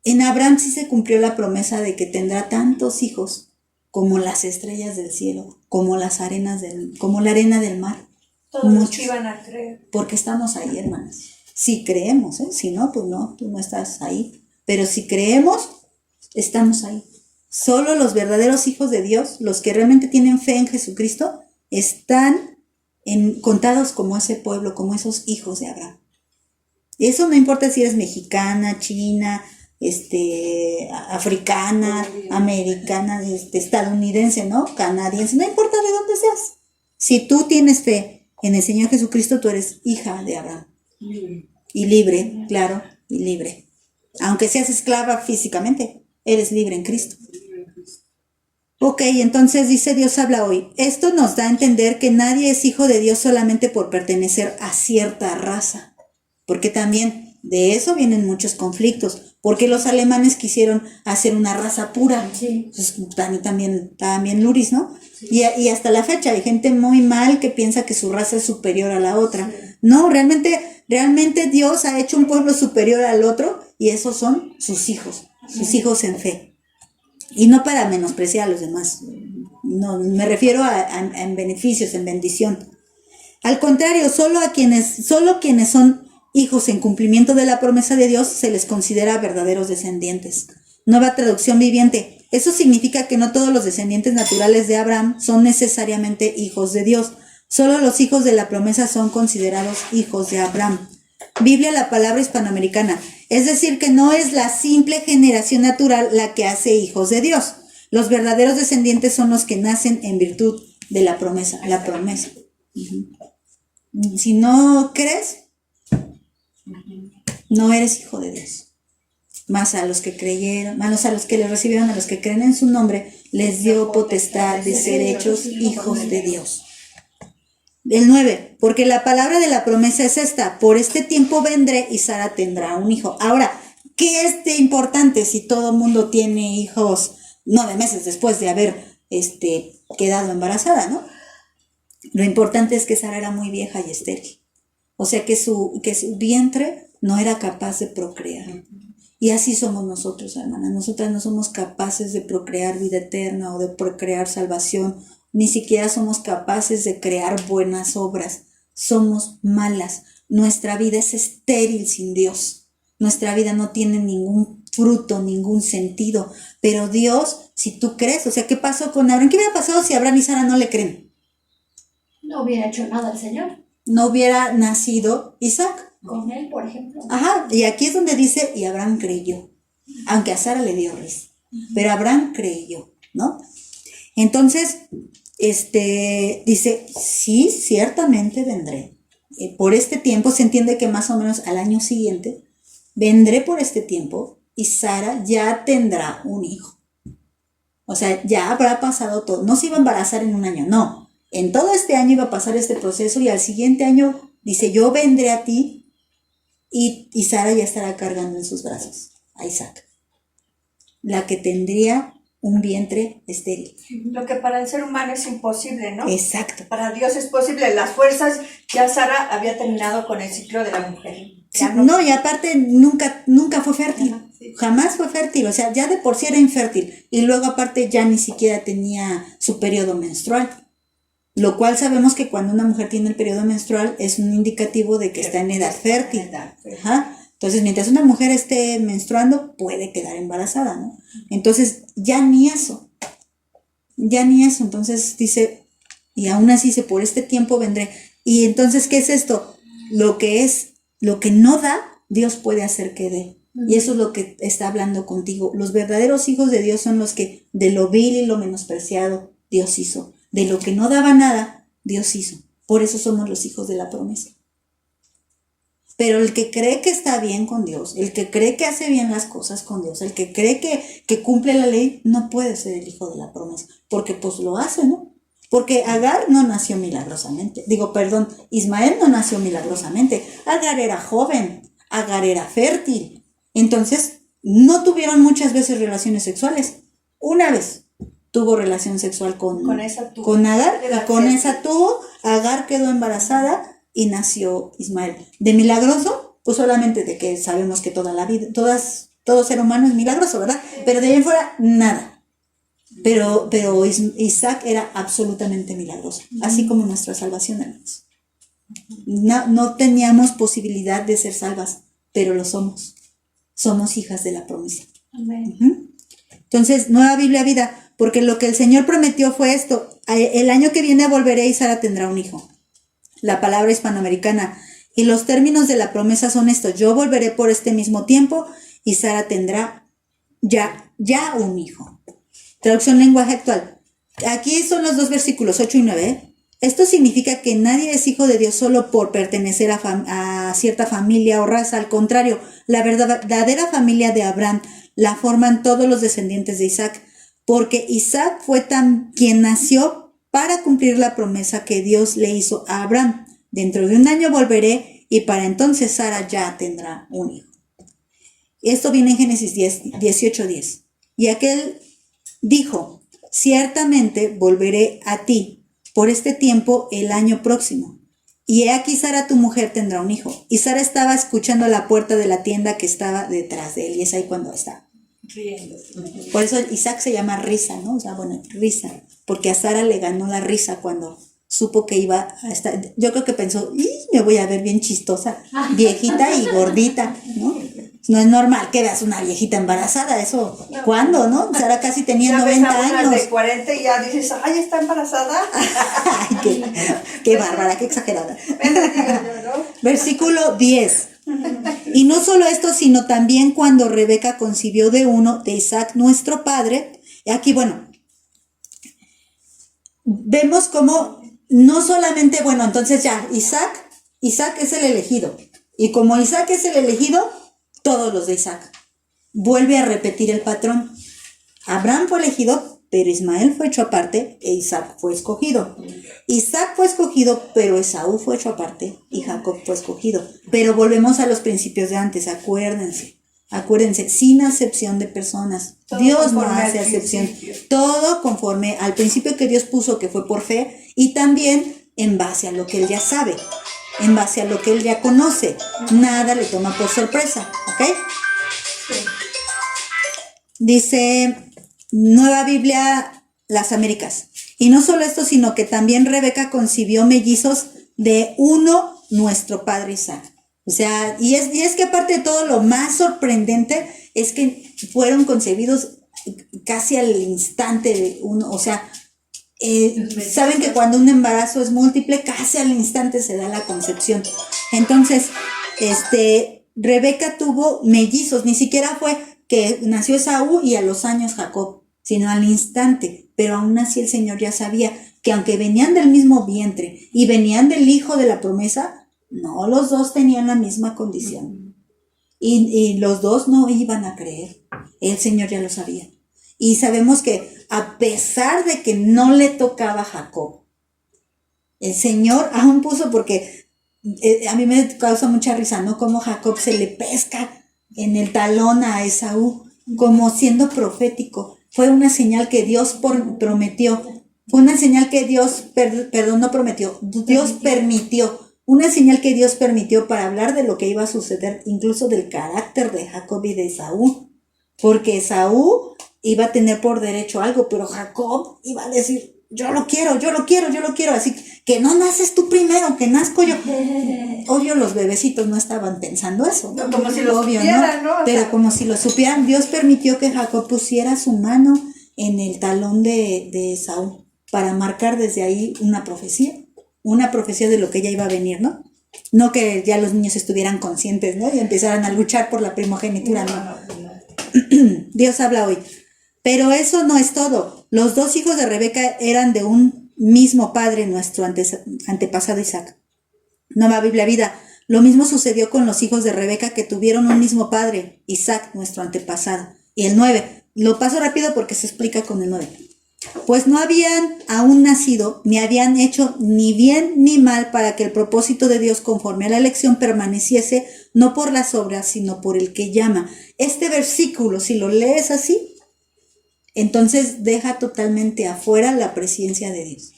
en Abraham sí se cumplió la promesa de que tendrá tantos hijos como las estrellas del cielo, como la arena del mar. Todos los que iban a creer. Porque estamos ahí, hermanas. Si creemos, si no, pues no, tú no estás ahí. Pero si creemos, estamos ahí. Solo los verdaderos hijos de Dios, los que realmente tienen fe en Jesucristo, están contados como ese pueblo, como esos hijos de Abraham. Eso no importa si eres mexicana, china, africana, americana, estadounidense, ¿no? Canadiense, no importa de dónde seas. Si tú tienes fe en el Señor Jesucristo, tú eres hija de Abraham. Libre. Y libre, claro, y libre. Aunque seas esclava físicamente, eres libre en Cristo. Ok, entonces dice Dios habla hoy. Esto nos da a entender que nadie es hijo de Dios solamente por pertenecer a cierta raza. Porque también de eso vienen muchos conflictos. Porque los alemanes quisieron hacer una raza pura. Sí. Entonces, también Luris, ¿no? Y hasta la fecha hay gente muy mal que piensa que su raza es superior a la otra. No, realmente Dios ha hecho un pueblo superior al otro y esos son sus hijos en fe. Y no para menospreciar a los demás. No, me refiero en beneficios, en bendición. Al contrario, solo quienes son hijos en cumplimiento de la promesa de Dios se les considera verdaderos descendientes. Nueva traducción viviente. Eso significa que no todos los descendientes naturales de Abraham son necesariamente hijos de Dios. Solo los hijos de la promesa son considerados hijos de Abraham. Biblia, la palabra hispanoamericana. Es decir, que no es la simple generación natural la que hace hijos de Dios. Los verdaderos descendientes son los que nacen en virtud de la promesa. La promesa. Si no crees, no eres hijo de Dios. Más a los que creyeron, más a los que le recibieron, a los que creen en su nombre, les dio potestad de ser hechos hijos de Dios. El 9, porque la palabra de la promesa es esta: por este tiempo vendré y Sara tendrá un hijo. Ahora, ¿qué es de importante si todo mundo tiene hijos 9 meses después de haber quedado embarazada, ¿no? Lo importante es que Sara era muy vieja y estéril. O sea que su vientre no era capaz de procrear. Y así somos nosotros, hermanas. Nosotras no somos capaces de procrear vida eterna o de procrear salvación. Ni siquiera somos capaces de crear buenas obras. Somos malas. Nuestra vida es estéril sin Dios. Nuestra vida no tiene ningún fruto, ningún sentido. Pero Dios, si tú crees, o sea, ¿qué pasó con Abraham? ¿Qué hubiera pasado si Abraham y Sara no le creen? No hubiera hecho nada el Señor. No hubiera nacido Isaac. Con él, por ejemplo. Ajá, y aquí es donde dice, y Abraham creyó. Aunque a Sara le dio risa. Pero Abraham creyó, ¿no? Entonces, dice, sí, ciertamente vendré. Por este tiempo, se entiende que más o menos al año siguiente, vendré por este tiempo y Sara ya tendrá un hijo. O sea, ya habrá pasado todo. No se iba a embarazar en un año, no. En todo este año iba a pasar este proceso y al siguiente año dice, yo vendré a ti y Sara ya estará cargando en sus brazos a Isaac. La que tendría un vientre estéril. Lo que para el ser humano es imposible, ¿no? Exacto. Para Dios es posible. Las fuerzas, ya Sara había terminado con el ciclo de la mujer. Sí, no, y aparte nunca fue fértil. Ajá, sí. Jamás fue fértil. O sea, ya de por sí era infértil. Y luego aparte ya ni siquiera tenía su periodo menstrual. Lo cual sabemos que cuando una mujer tiene el periodo menstrual es un indicativo de que está en edad fértil. Ajá. Entonces, mientras una mujer esté menstruando, puede quedar embarazada, ¿no? Entonces, ya ni eso. Entonces dice, y aún así dice, por este tiempo vendré. Y entonces, ¿qué es esto? Lo que no da, Dios puede hacer que dé. Y eso es lo que está hablando contigo. Los verdaderos hijos de Dios son los que de lo vil y lo menospreciado Dios hizo. De lo que no daba nada, Dios hizo. Por eso somos los hijos de la promesa. Pero el que cree que está bien con Dios, el que cree que hace bien las cosas con Dios, el que cree que cumple la ley, no puede ser el hijo de la promesa. Porque pues lo hace, ¿no? Porque Agar no nació milagrosamente. Ismael no nació milagrosamente. Agar era joven, Agar era fértil. Entonces, no tuvieron muchas veces relaciones sexuales. Una vez tuvo relación sexual con Agar, y con esa tuvo, Agar quedó embarazada y nació Ismael. De milagroso, pues solamente de que sabemos que toda la vida, todo ser humano es milagroso, ¿verdad? Pero de ahí en fuera, nada. Pero Isaac era absolutamente milagroso, así como nuestra salvación, hermanos. No teníamos posibilidad de ser salvas, pero lo somos. Somos hijas de la promesa. Amén. Entonces, Nueva Biblia Vida, porque lo que el Señor prometió fue esto: el año que viene volveré y Sara tendrá un hijo. La palabra hispanoamericana. Y los términos de la promesa son estos: yo volveré por este mismo tiempo y Sara tendrá ya un hijo. Traducción lenguaje actual. Aquí son los dos versículos 8 y 9. Esto significa que nadie es hijo de Dios solo por pertenecer a cierta familia o raza. Al contrario, la verdadera familia de Abraham la forman todos los descendientes de Isaac, porque Isaac fue quien nació para cumplir la promesa que Dios le hizo a Abraham. Dentro de un año volveré y para entonces Sara ya tendrá un hijo. Esto viene en Génesis 18:10. Y aquel dijo, ciertamente volveré a ti por este tiempo el año próximo. Y he aquí Sara tu mujer tendrá un hijo. Y Sara estaba escuchando a la puerta de la tienda que estaba detrás de él. Y es ahí cuando está Riéndose. por eso Isaac se llama risa, ¿no? O sea, bueno, risa, porque a Sara le ganó la risa cuando supo que iba a estar. Yo creo que pensó, me voy a ver bien chistosa, viejita y gordita, ¿no? No es normal que veas una viejita embarazada, eso, ¿cuándo, no? Sara casi tenía Ya ves 90 a una años. de 40 y ya dices, ay, está embarazada. Ay, qué bárbara, qué exagerada. ¿No? Versículo 10. Y no solo esto, sino también cuando Rebeca concibió de uno de Isaac, nuestro padre. Aquí, bueno, vemos cómo no solamente, bueno, entonces ya, Isaac es el elegido. Y como Isaac es el elegido, todos los de Isaac. Vuelve a repetir el patrón. Abraham fue elegido, pero Ismael fue hecho aparte e Isaac fue escogido. Isaac fue escogido, pero Esaú fue hecho aparte y Jacob fue escogido. Pero volvemos a los principios de antes, acuérdense, sin acepción de personas. Todo Dios no conforme hace al acepción. principio. Todo conforme al principio que Dios puso, que fue por fe, y también en base a lo que Él ya sabe, en base a lo que Él ya conoce. Nada le toma por sorpresa, ¿ok? Dice Nueva Biblia, las Américas. Y no solo esto, sino que también Rebeca concibió mellizos de uno, nuestro padre Isaac. O sea, y es que aparte de todo, lo más sorprendente es que fueron concebidos casi al instante de uno. O sea, saben que cuando un embarazo es múltiple, casi al instante se da la concepción. Entonces, Rebeca tuvo mellizos, ni siquiera fue que nació Esaú y a los años Jacob, sino al instante. Pero aún así el Señor ya sabía que aunque venían del mismo vientre y venían del hijo de la promesa, no los dos tenían la misma condición. Y los dos no iban a creer. El Señor ya lo sabía. Y sabemos que a pesar de que no le tocaba a Jacob, el Señor aún puso, porque a mí me causa mucha risa, ¿no? Como Jacob se le pesca en el talón a Esaú, como siendo profético. Fue una señal que Dios prometió. Fue una señal que Dios, no prometió, Dios permitió. Una señal que Dios permitió para hablar de lo que iba a suceder, incluso del carácter de Jacob y de Esaú. Porque Esaú iba a tener por derecho algo, pero Jacob iba a decir, yo lo quiero. Así que no naces tú primero, que nazco yo. Obvio, los bebecitos no estaban pensando eso. No, como si lo Obvio, supieran, ¿no? O Pero sea, como si lo supieran, Dios permitió que Jacob pusiera su mano en el talón de Esaú para marcar desde ahí una profecía de lo que ya iba a venir, ¿no? No que ya los niños estuvieran conscientes, ¿no? Y empezaran a luchar por la primogenitura, ¿no? Dios habla hoy. Pero eso no es todo. Los dos hijos de Rebeca eran de un mismo padre, nuestro antepasado Isaac. Nueva Biblia Vida. Lo mismo sucedió con los hijos de Rebeca que tuvieron un mismo padre, Isaac, nuestro antepasado. Y el 9. Lo paso rápido porque se explica con el 9. Pues no habían aún nacido, ni habían hecho ni bien ni mal para que el propósito de Dios conforme a la elección permaneciese, no por las obras, sino por el que llama. Este versículo, si lo lees así, entonces deja totalmente afuera la presencia de Dios,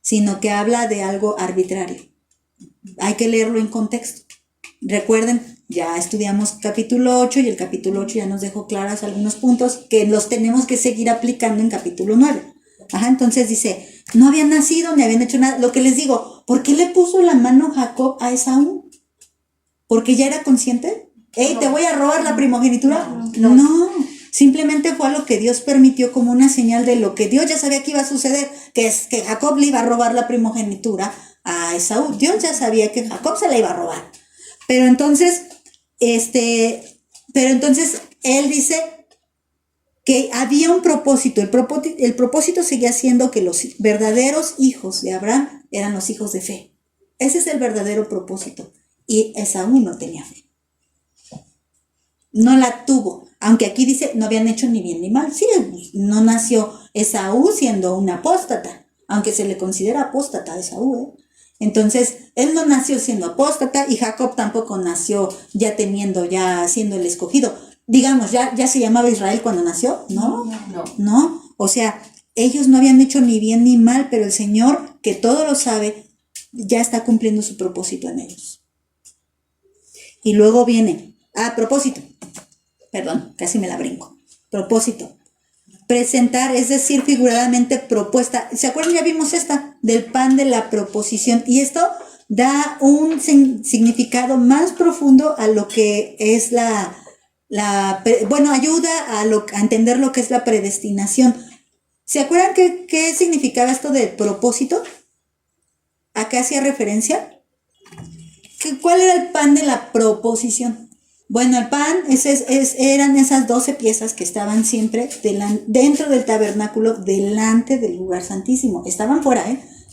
sino que habla de algo arbitrario. Hay que leerlo en contexto. Recuerden, ya estudiamos capítulo 8 y el capítulo 8 ya nos dejó claros algunos puntos que los tenemos que seguir aplicando en capítulo 9. Entonces dice, no habían nacido ni habían hecho nada. Lo que les digo, ¿por qué le puso la mano Jacob a Esaú? ¿Porque ya era consciente? ¿Te voy a robar la primogenitura? No, simplemente fue a lo que Dios permitió como una señal de lo que Dios ya sabía que iba a suceder, que es que Jacob le iba a robar la primogenitura a Esaú. Dios ya sabía que Jacob se la iba a robar. Pero entonces él dice que había un propósito. El propósito seguía siendo que los verdaderos hijos de Abraham eran los hijos de fe. Ese es el verdadero propósito. Y Esaú no tenía fe. No la tuvo. Aunque aquí dice, no habían hecho ni bien ni mal. Sí, no nació Esaú siendo un apóstata, aunque se le considera apóstata a Esaú, ¿eh? Entonces, él no nació siendo apóstata y Jacob tampoco nació ya siendo el escogido. Digamos, ya se llamaba Israel cuando nació, ¿no? No. O sea, ellos no habían hecho ni bien ni mal, pero el Señor, que todo lo sabe, ya está cumpliendo su propósito en ellos. Y luego viene, propósito. Perdón, casi me la brinco. Propósito. Presentar, es decir, figuradamente propuesta. ¿Se acuerdan? Ya vimos esta, del pan de la proposición. Y esto da un significado más profundo a lo que es ayuda a entender lo que es la predestinación. ¿Se acuerdan qué significaba esto de propósito? ¿A qué hacía referencia? ¿Cuál era el pan de la proposición? Bueno, el pan eran esas 12 piezas que estaban siempre dentro del tabernáculo, delante del lugar santísimo. Estaban fuera,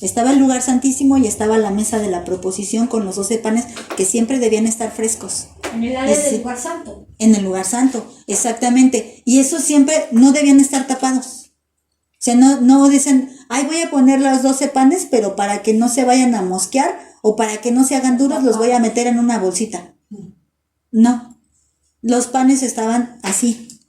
Estaba el lugar santísimo y estaba la mesa de la proposición con los 12 panes que siempre debían estar frescos. En el área del lugar santo. En el lugar santo, exactamente. Y esos siempre no debían estar tapados. O sea, no dicen, voy a poner los 12 panes, pero para que no se vayan a mosquear o para que no se hagan duros, los voy a meter en una bolsita. No, los panes estaban así.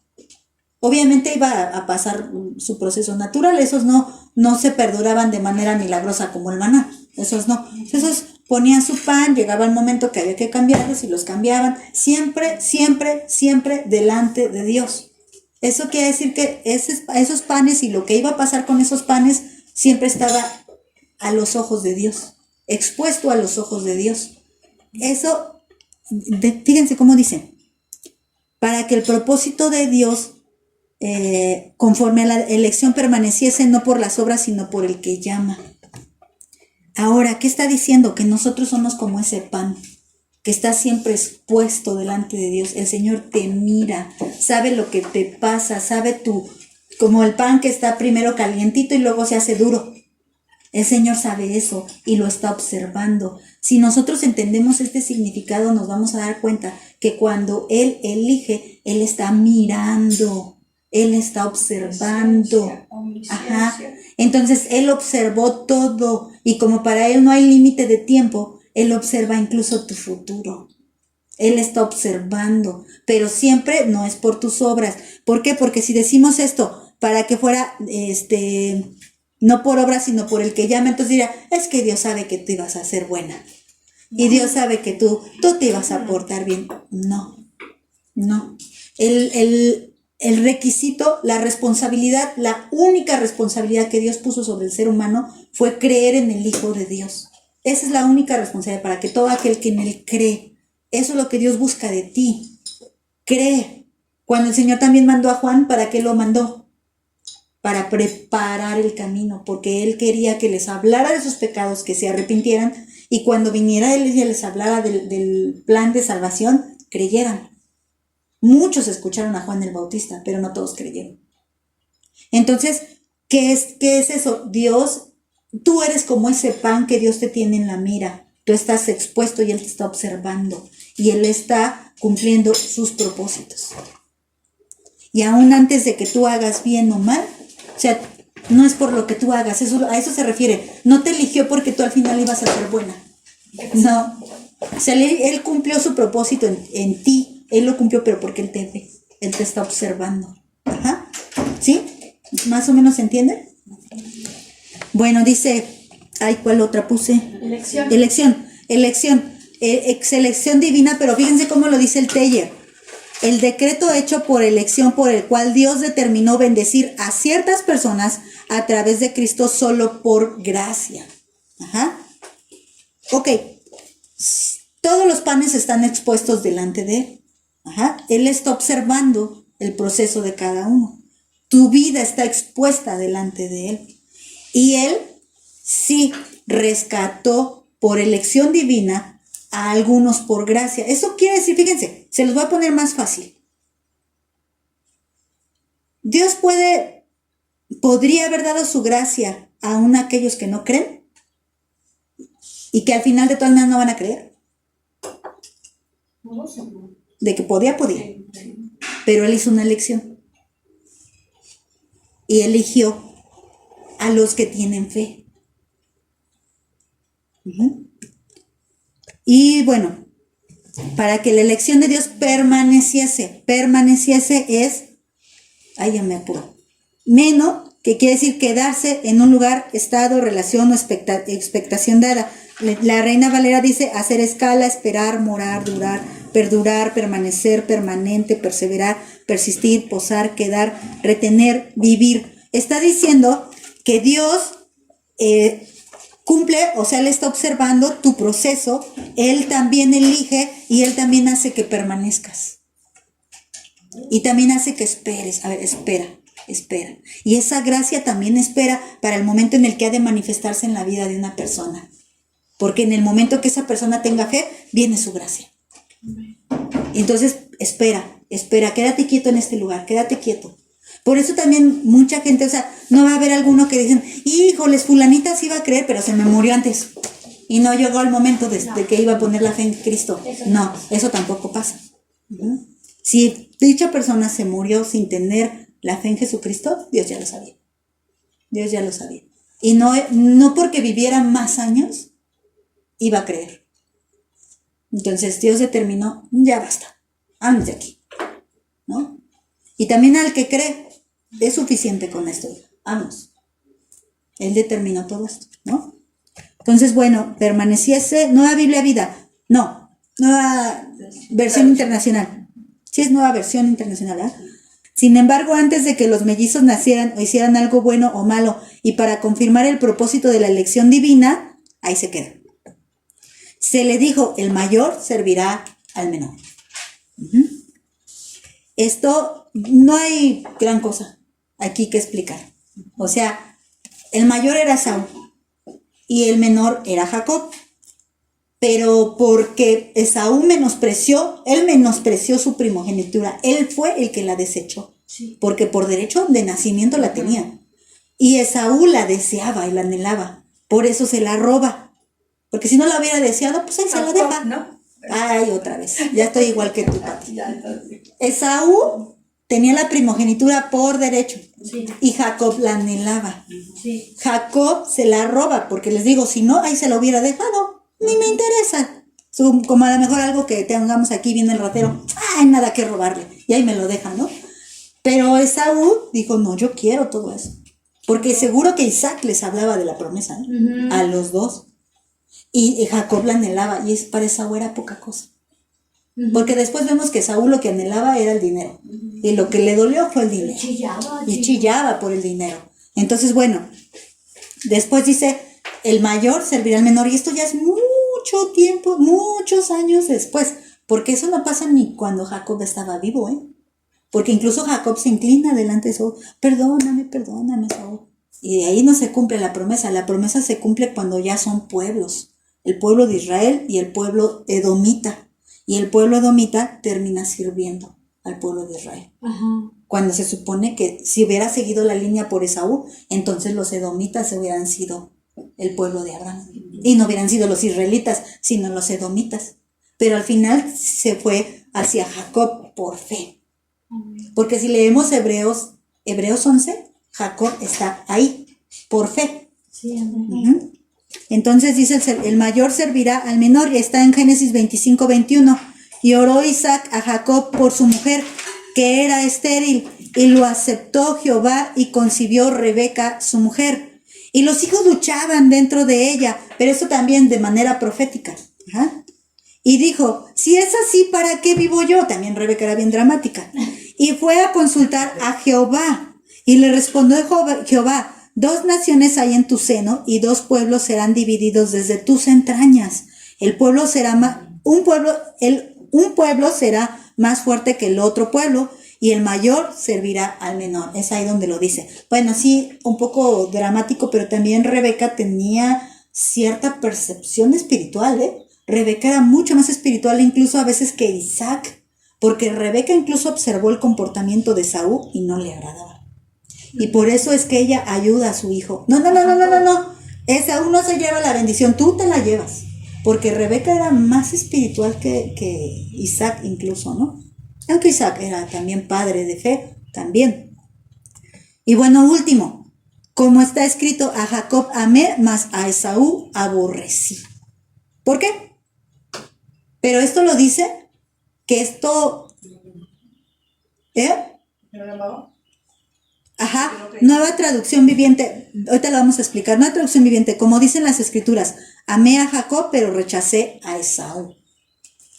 Obviamente iba a pasar su proceso natural, esos no se perduraban de manera milagrosa como el maná, esos no. Esos ponían su pan, llegaba el momento que había que cambiarlos y los cambiaban, siempre, siempre, siempre delante de Dios. Eso quiere decir que esos panes y lo que iba a pasar con esos panes siempre estaba a los ojos de Dios, expuesto a los ojos de Dios. Eso, fíjense cómo dice, para que el propósito de Dios conforme a la elección permaneciese no por las obras sino por el que llama. Ahora, ¿qué está diciendo? Que nosotros somos como ese pan que está siempre expuesto delante de Dios. El Señor te mira, sabe lo que te pasa, sabe como el pan que está primero calientito y luego se hace duro. El Señor sabe eso y lo está observando. Si nosotros entendemos este significado, nos vamos a dar cuenta que cuando Él elige, Él está mirando, Él está observando. Ajá. Entonces, Él observó todo y como para Él no hay límite de tiempo, Él observa incluso tu futuro. Él está observando, pero siempre no es por tus obras. ¿Por qué? Porque si decimos esto para que fuera no por obras, sino por el que llama, entonces dirá, es que Dios sabe que tú ibas a ser buena. Y Dios sabe que tú te ibas a portar bien. No. El requisito, la responsabilidad, la única responsabilidad que Dios puso sobre el ser humano fue creer en el Hijo de Dios. Esa es la única responsabilidad para que todo aquel que en Él cree. Eso es lo que Dios busca de ti. Cree. Cuando el Señor también mandó a Juan, ¿para qué lo mandó? Para preparar el camino, porque Él quería que les hablara de sus pecados, que se arrepintieran, y cuando viniera Él y les hablara del plan de salvación, creyeran. Muchos escucharon a Juan el Bautista, pero no todos creyeron. Entonces, ¿qué es eso? Dios, tú eres como ese pan que Dios te tiene en la mira. Tú estás expuesto y Él te está observando, y Él está cumpliendo sus propósitos. Y aún antes de que tú hagas bien o mal, o sea, no es por lo que tú hagas, a eso se refiere. No te eligió porque tú al final ibas a ser buena. No. O sea, Él cumplió su propósito en ti. Él lo cumplió, pero porque Él te ve. Él te está observando. Ajá. ¿Sí? ¿Más o menos se entiende? Bueno, dice, ¿cuál otra puse? Elección. Selección divina, pero fíjense cómo lo dice el Teller. El decreto hecho por elección por el cual Dios determinó bendecir a ciertas personas a través de Cristo solo por gracia. Ajá. Ok. Todos los panes están expuestos delante de Él. Ajá. Él está observando el proceso de cada uno. Tu vida está expuesta delante de Él. Y Él sí rescató por elección divina a algunos por gracia. Eso quiere decir, fíjense, se los voy a poner más fácil. Dios podría haber dado su gracia a aquellos que no creen y que al final de todas maneras no van a creer. No sé. De que podía. Pero Él hizo una elección. Y eligió a los que tienen fe. Ujú. Y bueno, para que la elección de Dios permaneciese es, ahí ya me apuro, meno, que quiere decir quedarse en un lugar, estado, relación o expectación dada. La Reina Valera dice hacer escala, esperar, morar, durar, perdurar, permanecer, permanente, perseverar, persistir, posar, quedar, retener, vivir. Está diciendo que Dios cumple, o sea, Él está observando tu proceso, Él también elige y Él también hace que permanezcas. Y también hace que esperes. A ver, espera. Y esa gracia también espera para el momento en el que ha de manifestarse en la vida de una persona. Porque en el momento que esa persona tenga fe, viene su gracia. Entonces, espera, quédate quieto en este lugar, quédate quieto. Por eso también mucha gente, o sea, no va a haber alguno que dicen, híjoles, fulanita sí iba a creer, pero se me murió antes. Y no llegó el momento de que iba a poner la fe en Cristo. No, eso tampoco pasa. Si dicha persona se murió sin tener la fe en Jesucristo, Dios ya lo sabía. Y no porque viviera más años, iba a creer. Entonces Dios determinó, ya basta, vámonos de aquí, ¿no? Y también al que cree, es suficiente con esto, vamos. Él determinó todo esto, ¿no? Entonces, bueno, permaneciese, Nueva Biblia Vida, no, Nueva Versión Internacional. Sí es Nueva Versión Internacional, ¿eh? Sin embargo, antes de que los mellizos nacieran o hicieran algo bueno o malo, y para confirmar el propósito de la elección divina, ahí se queda. Se le dijo, el mayor servirá al menor. Esto no hay gran cosa aquí que explicar. O sea, el mayor era Esaú y el menor era Jacob. Pero porque Esaú menospreció su primogenitura, él fue el que la desechó. Sí. Porque por derecho de nacimiento la tenía. Y Esaú la deseaba y la anhelaba. Por eso se la roba. Porque si no la hubiera deseado, pues ahí se la deja. ¿No? Ay, otra vez. Ya estoy igual que tú, Pati. Esaú tenía la primogenitura por derecho. Sí. Y Jacob la anhelaba. Sí. Jacob se la roba, porque les digo, si no, ahí se la hubiera dejado. Ni me interesa. Como a lo mejor algo que tengamos aquí, viene el ratero. Ay, nada que robarle. Y ahí me lo deja, ¿no? Pero Esaú dijo, no, yo quiero todo eso. Porque seguro que Isaac les hablaba de la promesa, ¿no? A los dos. Y Jacob la anhelaba, y para Esaú era poca cosa. Porque después vemos que Esaú lo que anhelaba era el dinero. Y lo que le dolió fue el dinero. Y chillaba por el dinero. Entonces, bueno, después dice, el mayor servirá al menor. Y esto ya es mucho tiempo, muchos años después. Porque eso no pasa ni cuando Jacob estaba vivo, ¿eh? Porque incluso Jacob se inclina delante de Esaú. Perdóname, Esaú. Y de ahí no se cumple la promesa. La promesa se cumple cuando ya son pueblos. El pueblo de Israel y el pueblo edomita. Y el pueblo edomita termina sirviendo al pueblo de Israel. Ajá. Cuando se supone que si hubiera seguido la línea por Esaú, entonces los edomitas hubieran sido el pueblo de Abraham. Y no hubieran sido los israelitas, sino los edomitas. Pero al final se fue hacia Jacob por fe. Porque si leemos Hebreos 11, Jacob está ahí, por fe. Sí, entonces dice, el mayor servirá al menor, y está en Génesis 25:21. Y oró Isaac a Jacob por su mujer, que era estéril, y lo aceptó Jehová, y concibió Rebeca, su mujer. Y los hijos luchaban dentro de ella, pero esto también de manera profética. Y dijo, si es así, ¿para qué vivo yo? También Rebeca era bien dramática. Y fue a consultar a Jehová. Y le respondió Jehová, 2 naciones hay en tu seno, y 2 pueblos serán divididos desde tus entrañas. Un pueblo será más fuerte que el otro pueblo, y el mayor servirá al menor. Es ahí donde lo dice. Bueno, sí, un poco dramático, pero también Rebeca tenía cierta percepción espiritual, ¿eh? Rebeca era mucho más espiritual incluso a veces que Isaac, porque Rebeca incluso observó el comportamiento de Esaú y no le agradaba. Y por eso es que ella ayuda a su hijo. No. Esaú no se lleva la bendición, tú te la llevas. Porque Rebeca era más espiritual que Isaac incluso, ¿no? Aunque Isaac era también padre de fe, también. Y bueno, último, como está escrito, a Jacob amé, mas a Esaú aborrecí. ¿Por qué? Pero esto lo dice, que esto... ¿No lo amaba? Ajá, nueva traducción viviente, ahorita lo vamos a explicar, nueva traducción viviente, como dicen las escrituras, amé a Jacob pero rechacé a Esaú.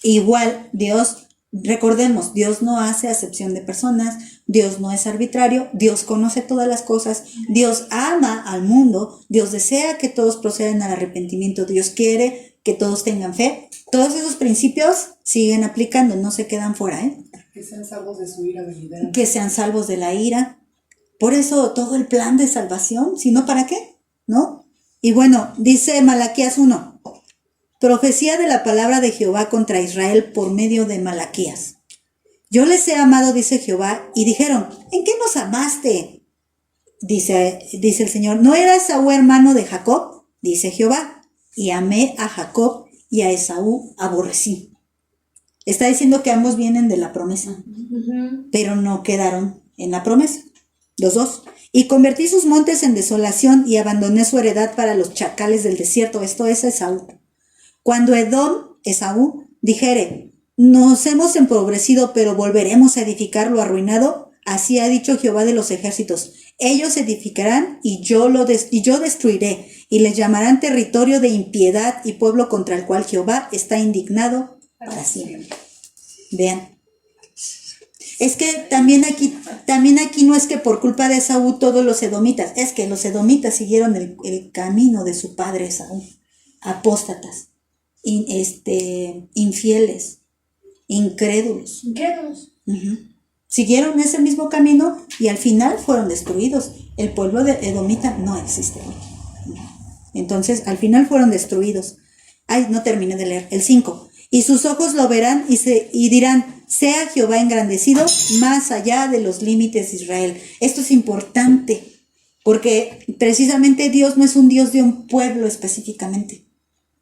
Igual, Dios, recordemos, Dios no hace acepción de personas, Dios no es arbitrario, Dios conoce todas las cosas, Dios ama al mundo, Dios desea que todos procedan al arrepentimiento, Dios quiere que todos tengan fe. Todos esos principios siguen aplicando, no se quedan fuera, ¿eh? Que sean salvos de su ira venidera. Que sean salvos de la ira. Por eso todo el plan de salvación, si no, ¿para qué? ¿No? Y bueno, dice Malaquías 1, profecía de la palabra de Jehová contra Israel por medio de Malaquías. Yo les he amado, dice Jehová, y dijeron, ¿en qué nos amaste? Dice el Señor, ¿no era Esaú hermano de Jacob? Dice Jehová, y amé a Jacob y a Esaú aborrecí. Está diciendo que ambos vienen de la promesa, pero no quedaron en la promesa. Los dos. Y convertí sus montes en desolación y abandoné su heredad para los chacales del desierto. Esto es Esaú. Cuando Esaú, dijere, nos hemos empobrecido, pero volveremos a edificar lo arruinado, así ha dicho Jehová de los ejércitos. Ellos edificarán y yo destruiré, y les llamarán territorio de impiedad y pueblo contra el cual Jehová está indignado para siempre. Vean. Es que también aquí no es que por culpa de Esaú todos los edomitas, es que los edomitas siguieron el camino de su padre Esaú, apóstatas, infieles, incrédulos. Siguieron ese mismo camino y al final fueron destruidos. El pueblo de edomita no existe hoy. Entonces, al final fueron destruidos. Ay, no terminé de leer. El 5. Y sus ojos lo verán y dirán, sea Jehová engrandecido más allá de los límites de Israel. Esto es importante, porque precisamente Dios no es un Dios de un pueblo específicamente.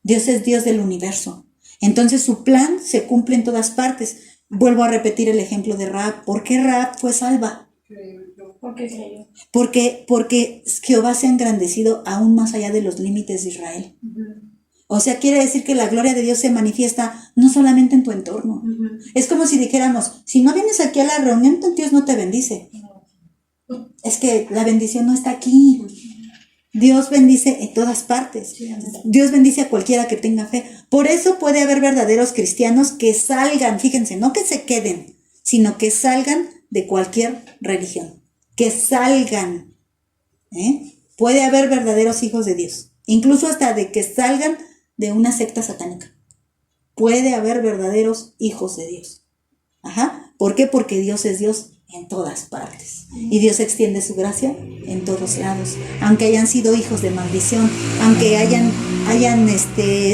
Dios es Dios del universo. Entonces su plan se cumple en todas partes. Vuelvo a repetir el ejemplo de Rahab. ¿Por qué Rahab fue salva? ¿Por qué creyó? Porque Jehová se ha engrandecido aún más allá de los límites de Israel. O sea, quiere decir que la gloria de Dios se manifiesta no solamente en tu entorno. Es como si dijéramos, si no vienes aquí a la reunión, entonces Dios no te bendice. Es que la bendición no está aquí. Dios bendice en todas partes. Dios bendice a cualquiera que tenga fe. Por eso puede haber verdaderos cristianos que salgan, fíjense, no que se queden, sino que salgan de cualquier religión. Que salgan. Puede haber verdaderos hijos de Dios. Incluso hasta de que salgan de una secta satánica. Puede haber verdaderos hijos de Dios. ¿Por qué? Porque Dios es Dios en todas partes. Y Dios extiende su gracia en todos lados. Aunque hayan sido hijos de maldición, aunque hayan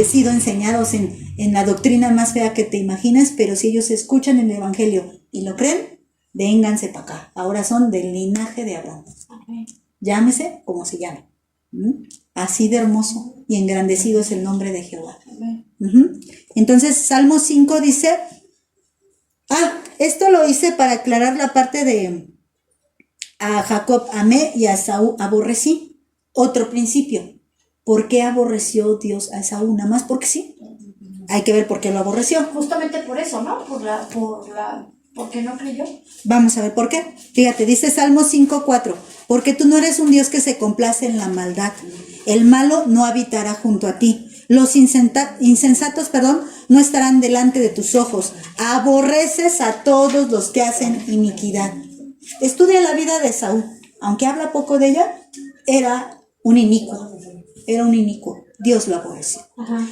sido enseñados en la doctrina más fea que te imagines, pero si ellos escuchan el evangelio y lo creen, vénganse para acá. Ahora son del linaje de Abraham. Llámese como se llame. Así de hermoso y engrandecido es el nombre de Jehová. Entonces, Salmo 5 dice, esto lo hice para aclarar la parte de a Jacob amé y a Esaú aborrecí. Otro principio, ¿por qué aborreció Dios a Esaú? Nada más porque sí. Hay que ver por qué lo aborreció. Justamente por eso, ¿no? Porque no creyó. Vamos a ver por qué. Fíjate, dice Salmo 5:4, porque tú no eres un Dios que se complace en la maldad. El malo no habitará junto a ti. Los insensatos, no estarán delante de tus ojos. Aborreces a todos los que hacen iniquidad. Estudia la vida de Esaú. Aunque habla poco de ella, era un inicuo. Dios lo aborreció.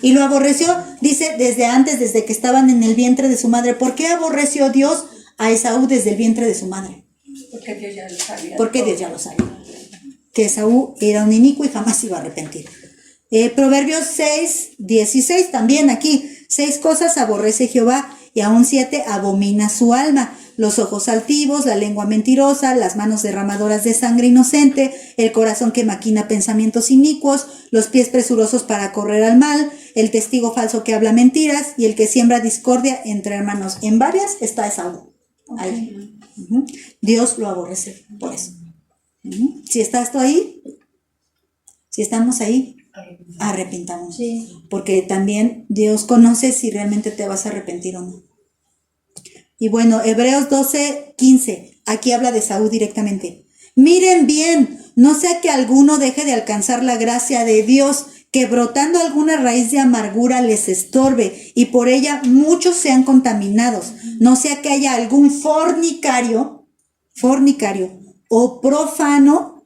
Y lo aborreció, dice, desde que estaban en el vientre de su madre. ¿Por qué aborreció Dios a Esaú desde el vientre de su madre? Porque Dios ya lo sabía. Porque Dios ya lo sabía. Que Esaú era un inicuo y jamás iba a arrepentir. Proverbios 6:16, también aquí. 6 cosas aborrece Jehová, y Y aún 7, abomina su alma, los ojos altivos, la lengua mentirosa, las manos derramadoras de sangre inocente, el corazón que maquina pensamientos inicuos, los pies presurosos para correr al mal, el testigo falso que habla mentiras y el que siembra discordia entre hermanos. En varias está Esaú. Ahí. Dios lo aborrece por eso. Si estás tú ahí, si estamos ahí, arrepintamos. Sí. Porque también Dios conoce si realmente te vas a arrepentir o no. Y bueno, Hebreos 12:15, aquí habla de Esaú directamente. Miren bien, no sea que alguno deje de alcanzar la gracia de Dios, que brotando alguna raíz de amargura les estorbe y por ella muchos sean contaminados. No sea que haya algún fornicario o profano,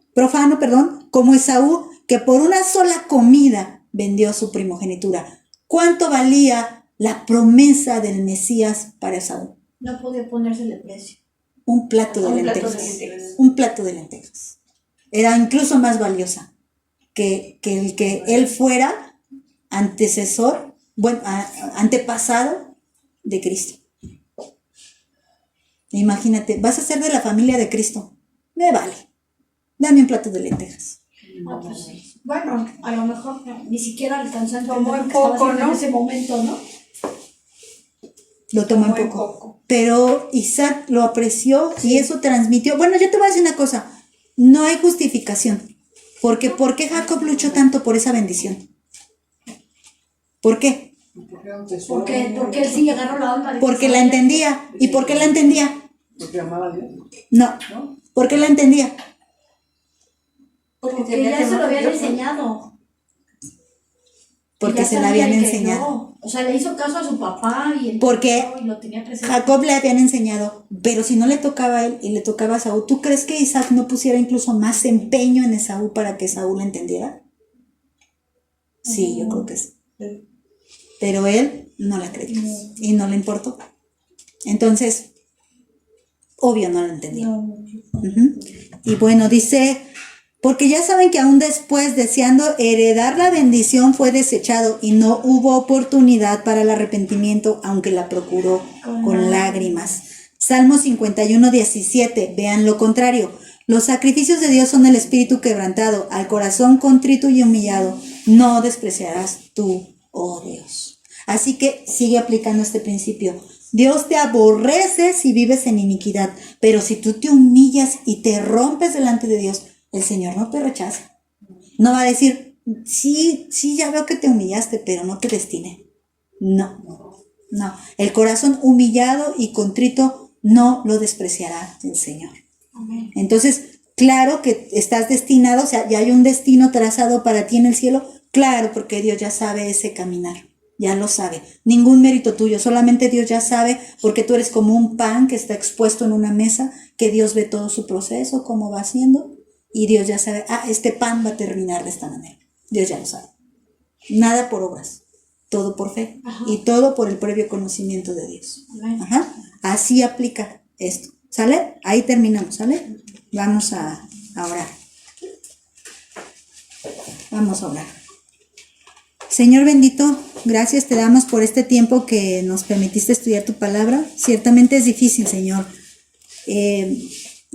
como Esaú, que por una sola comida vendió su primogenitura. ¿Cuánto valía la promesa del Mesías para Esaú? No podía ponérsele precio. Un plato de lentejas. Un plato de lentejas. Era incluso más valiosa que el que él fuera antepasado de Cristo. Imagínate, vas a ser de la familia de Cristo. Me vale. Dame un plato de lentejas. Ah, pues sí. Bueno, a lo mejor ni siquiera alcanzó a entender Tomó lo en que estaba poco, haciendo ¿no? en ese momento, ¿no? Lo tomó en Muy poco. Pero Isaac lo apreció y eso transmitió. Bueno, yo te voy a decir una cosa. No hay justificación. Porque ¿por qué Jacob luchó tanto por esa bendición? ¿Por qué? Porque él sí agarró la onda. De que Porque la sabía- entendía. ¿Y por qué la entendía? Porque amaba a Dios. No. ¿Por qué la entendía? Porque ya se lo habían enseñado. Porque Ya se la sabía habían y enseñado. creyó. O sea, le hizo caso a su papá y Porque entendió y lo tenía presente. Jacob le habían enseñado, pero si no le tocaba a él y le tocaba a Esaú, ¿tú crees que Isaac no pusiera incluso más empeño en Esaú para que Esaú lo entendiera? Sí, yo creo que sí. Pero él no la creyó y no le importó. Entonces, obvio no lo entendió. Ujú. Y bueno, dice, porque ya saben que aún después, deseando heredar la bendición, fue desechado y no hubo oportunidad para el arrepentimiento, aunque la procuró con lágrimas. Salmo 51:17, vean lo contrario. Los sacrificios de Dios son el espíritu quebrantado, al corazón contrito y humillado, no despreciarás tú, oh Dios. Así que sigue aplicando este principio. Dios te aborrece si vives en iniquidad, pero si tú te humillas y te rompes delante de Dios, el Señor no te rechaza. No va a decir, sí, ya veo que te humillaste, pero no te destiné. No. El corazón humillado y contrito no lo despreciará el Señor. Entonces, claro que estás destinado, o sea, ya hay un destino trazado para ti en el cielo, claro, porque Dios ya sabe ese caminar. Ya lo sabe. Ningún mérito tuyo, solamente Dios ya sabe, porque tú eres como un pan que está expuesto en una mesa, que Dios ve todo su proceso, cómo va haciendo, y Dios ya sabe, este pan va a terminar de esta manera. Dios ya lo sabe. Nada por obras, todo por fe. Ajá. Y todo por el previo conocimiento de Dios. Amén. Ajá. Así aplica esto. ¿Sale? Ahí terminamos, ¿sale? Vamos a orar. Vamos a orar. Señor bendito, gracias te damos por este tiempo que nos permitiste estudiar tu palabra. Ciertamente es difícil, Señor.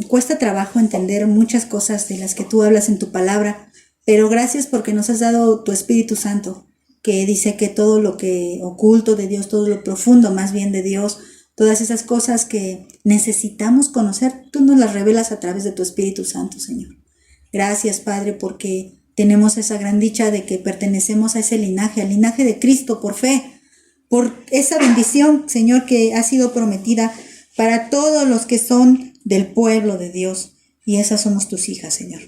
Cuesta trabajo entender muchas cosas de las que tú hablas en tu palabra, pero gracias porque nos has dado tu Espíritu Santo, que dice que todo lo que oculto de Dios, todo lo profundo más bien de Dios, todas esas cosas que necesitamos conocer, tú nos las revelas a través de tu Espíritu Santo, Señor. Gracias, Padre, porque tenemos esa gran dicha de que pertenecemos a ese linaje, al linaje de Cristo por fe, por esa bendición, Señor, que ha sido prometida para todos los que son del pueblo de Dios, y esas somos tus hijas, Señor.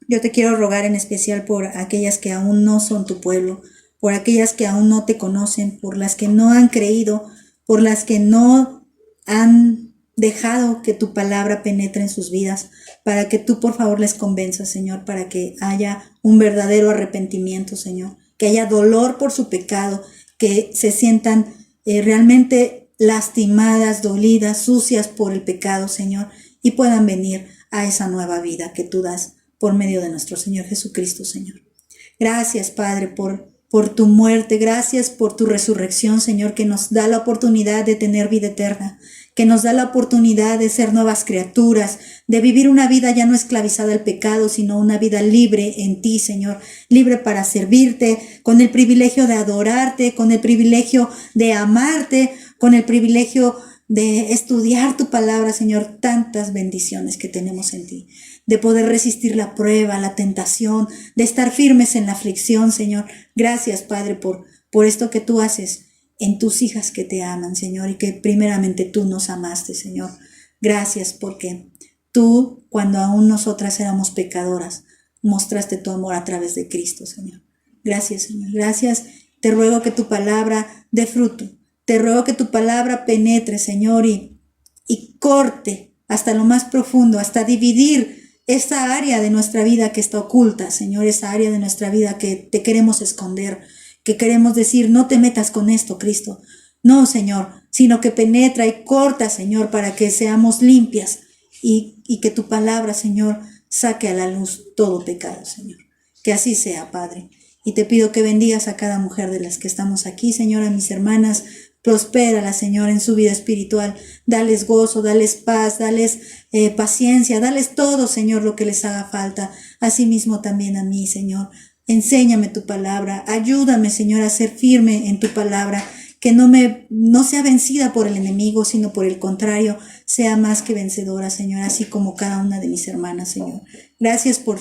Yo te quiero rogar en especial por aquellas que aún no son tu pueblo, por aquellas que aún no te conocen, por las que no han creído, por las que no han dejado que tu palabra penetre en sus vidas, para que tú por favor les convenzas, Señor, para que haya un verdadero arrepentimiento, Señor, que haya dolor por su pecado, que se sientan realmente lastimadas, dolidas, sucias por el pecado, Señor, y puedan venir a esa nueva vida que tú das por medio de nuestro Señor Jesucristo, Señor. Gracias, Padre, por por tu muerte, gracias por tu resurrección, Señor, que nos da la oportunidad de tener vida eterna, que nos da la oportunidad de ser nuevas criaturas, de vivir una vida ya no esclavizada al pecado, sino una vida libre en ti, Señor, libre para servirte, con el privilegio de adorarte, con el privilegio de amarte, con el privilegio de estudiar tu palabra, Señor, tantas bendiciones que tenemos en ti, de poder resistir la prueba, la tentación, de estar firmes en la aflicción, Señor. Gracias, Padre, por esto que tú haces en tus hijas que te aman, Señor, y que primeramente tú nos amaste, Señor. Gracias porque tú, cuando aún nosotras éramos pecadoras, mostraste tu amor a través de Cristo, Señor. Gracias, Señor. Gracias. Te ruego que tu palabra dé fruto. Te ruego que tu palabra penetre, Señor, y corte hasta lo más profundo, hasta dividir esa área de nuestra vida que está oculta, Señor, esa área de nuestra vida que te queremos esconder, que queremos decir, no te metas con esto, Cristo. No, Señor, sino que penetra y corta, Señor, para que seamos limpias y que tu palabra, Señor, saque a la luz todo pecado, Señor. Que así sea, Padre. Y te pido que bendigas a cada mujer de las que estamos aquí, Señor, a mis hermanas. Prospérala, Señor, en su vida espiritual. Dales gozo, dales paz, dales paciencia, dales todo, Señor, lo que les haga falta. Asimismo también a mí, Señor. Enséñame tu palabra. Ayúdame, Señor, a ser firme en tu palabra. Que no sea vencida por el enemigo, sino por el contrario, sea más que vencedora, Señor, así como cada una de mis hermanas, Señor. Gracias por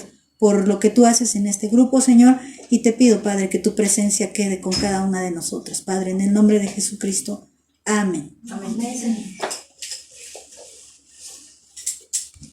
lo que tú haces en este grupo, Señor, y te pido, Padre, que tu presencia quede con cada una de nosotras, Padre, en el nombre de Jesucristo. Amén. Amén.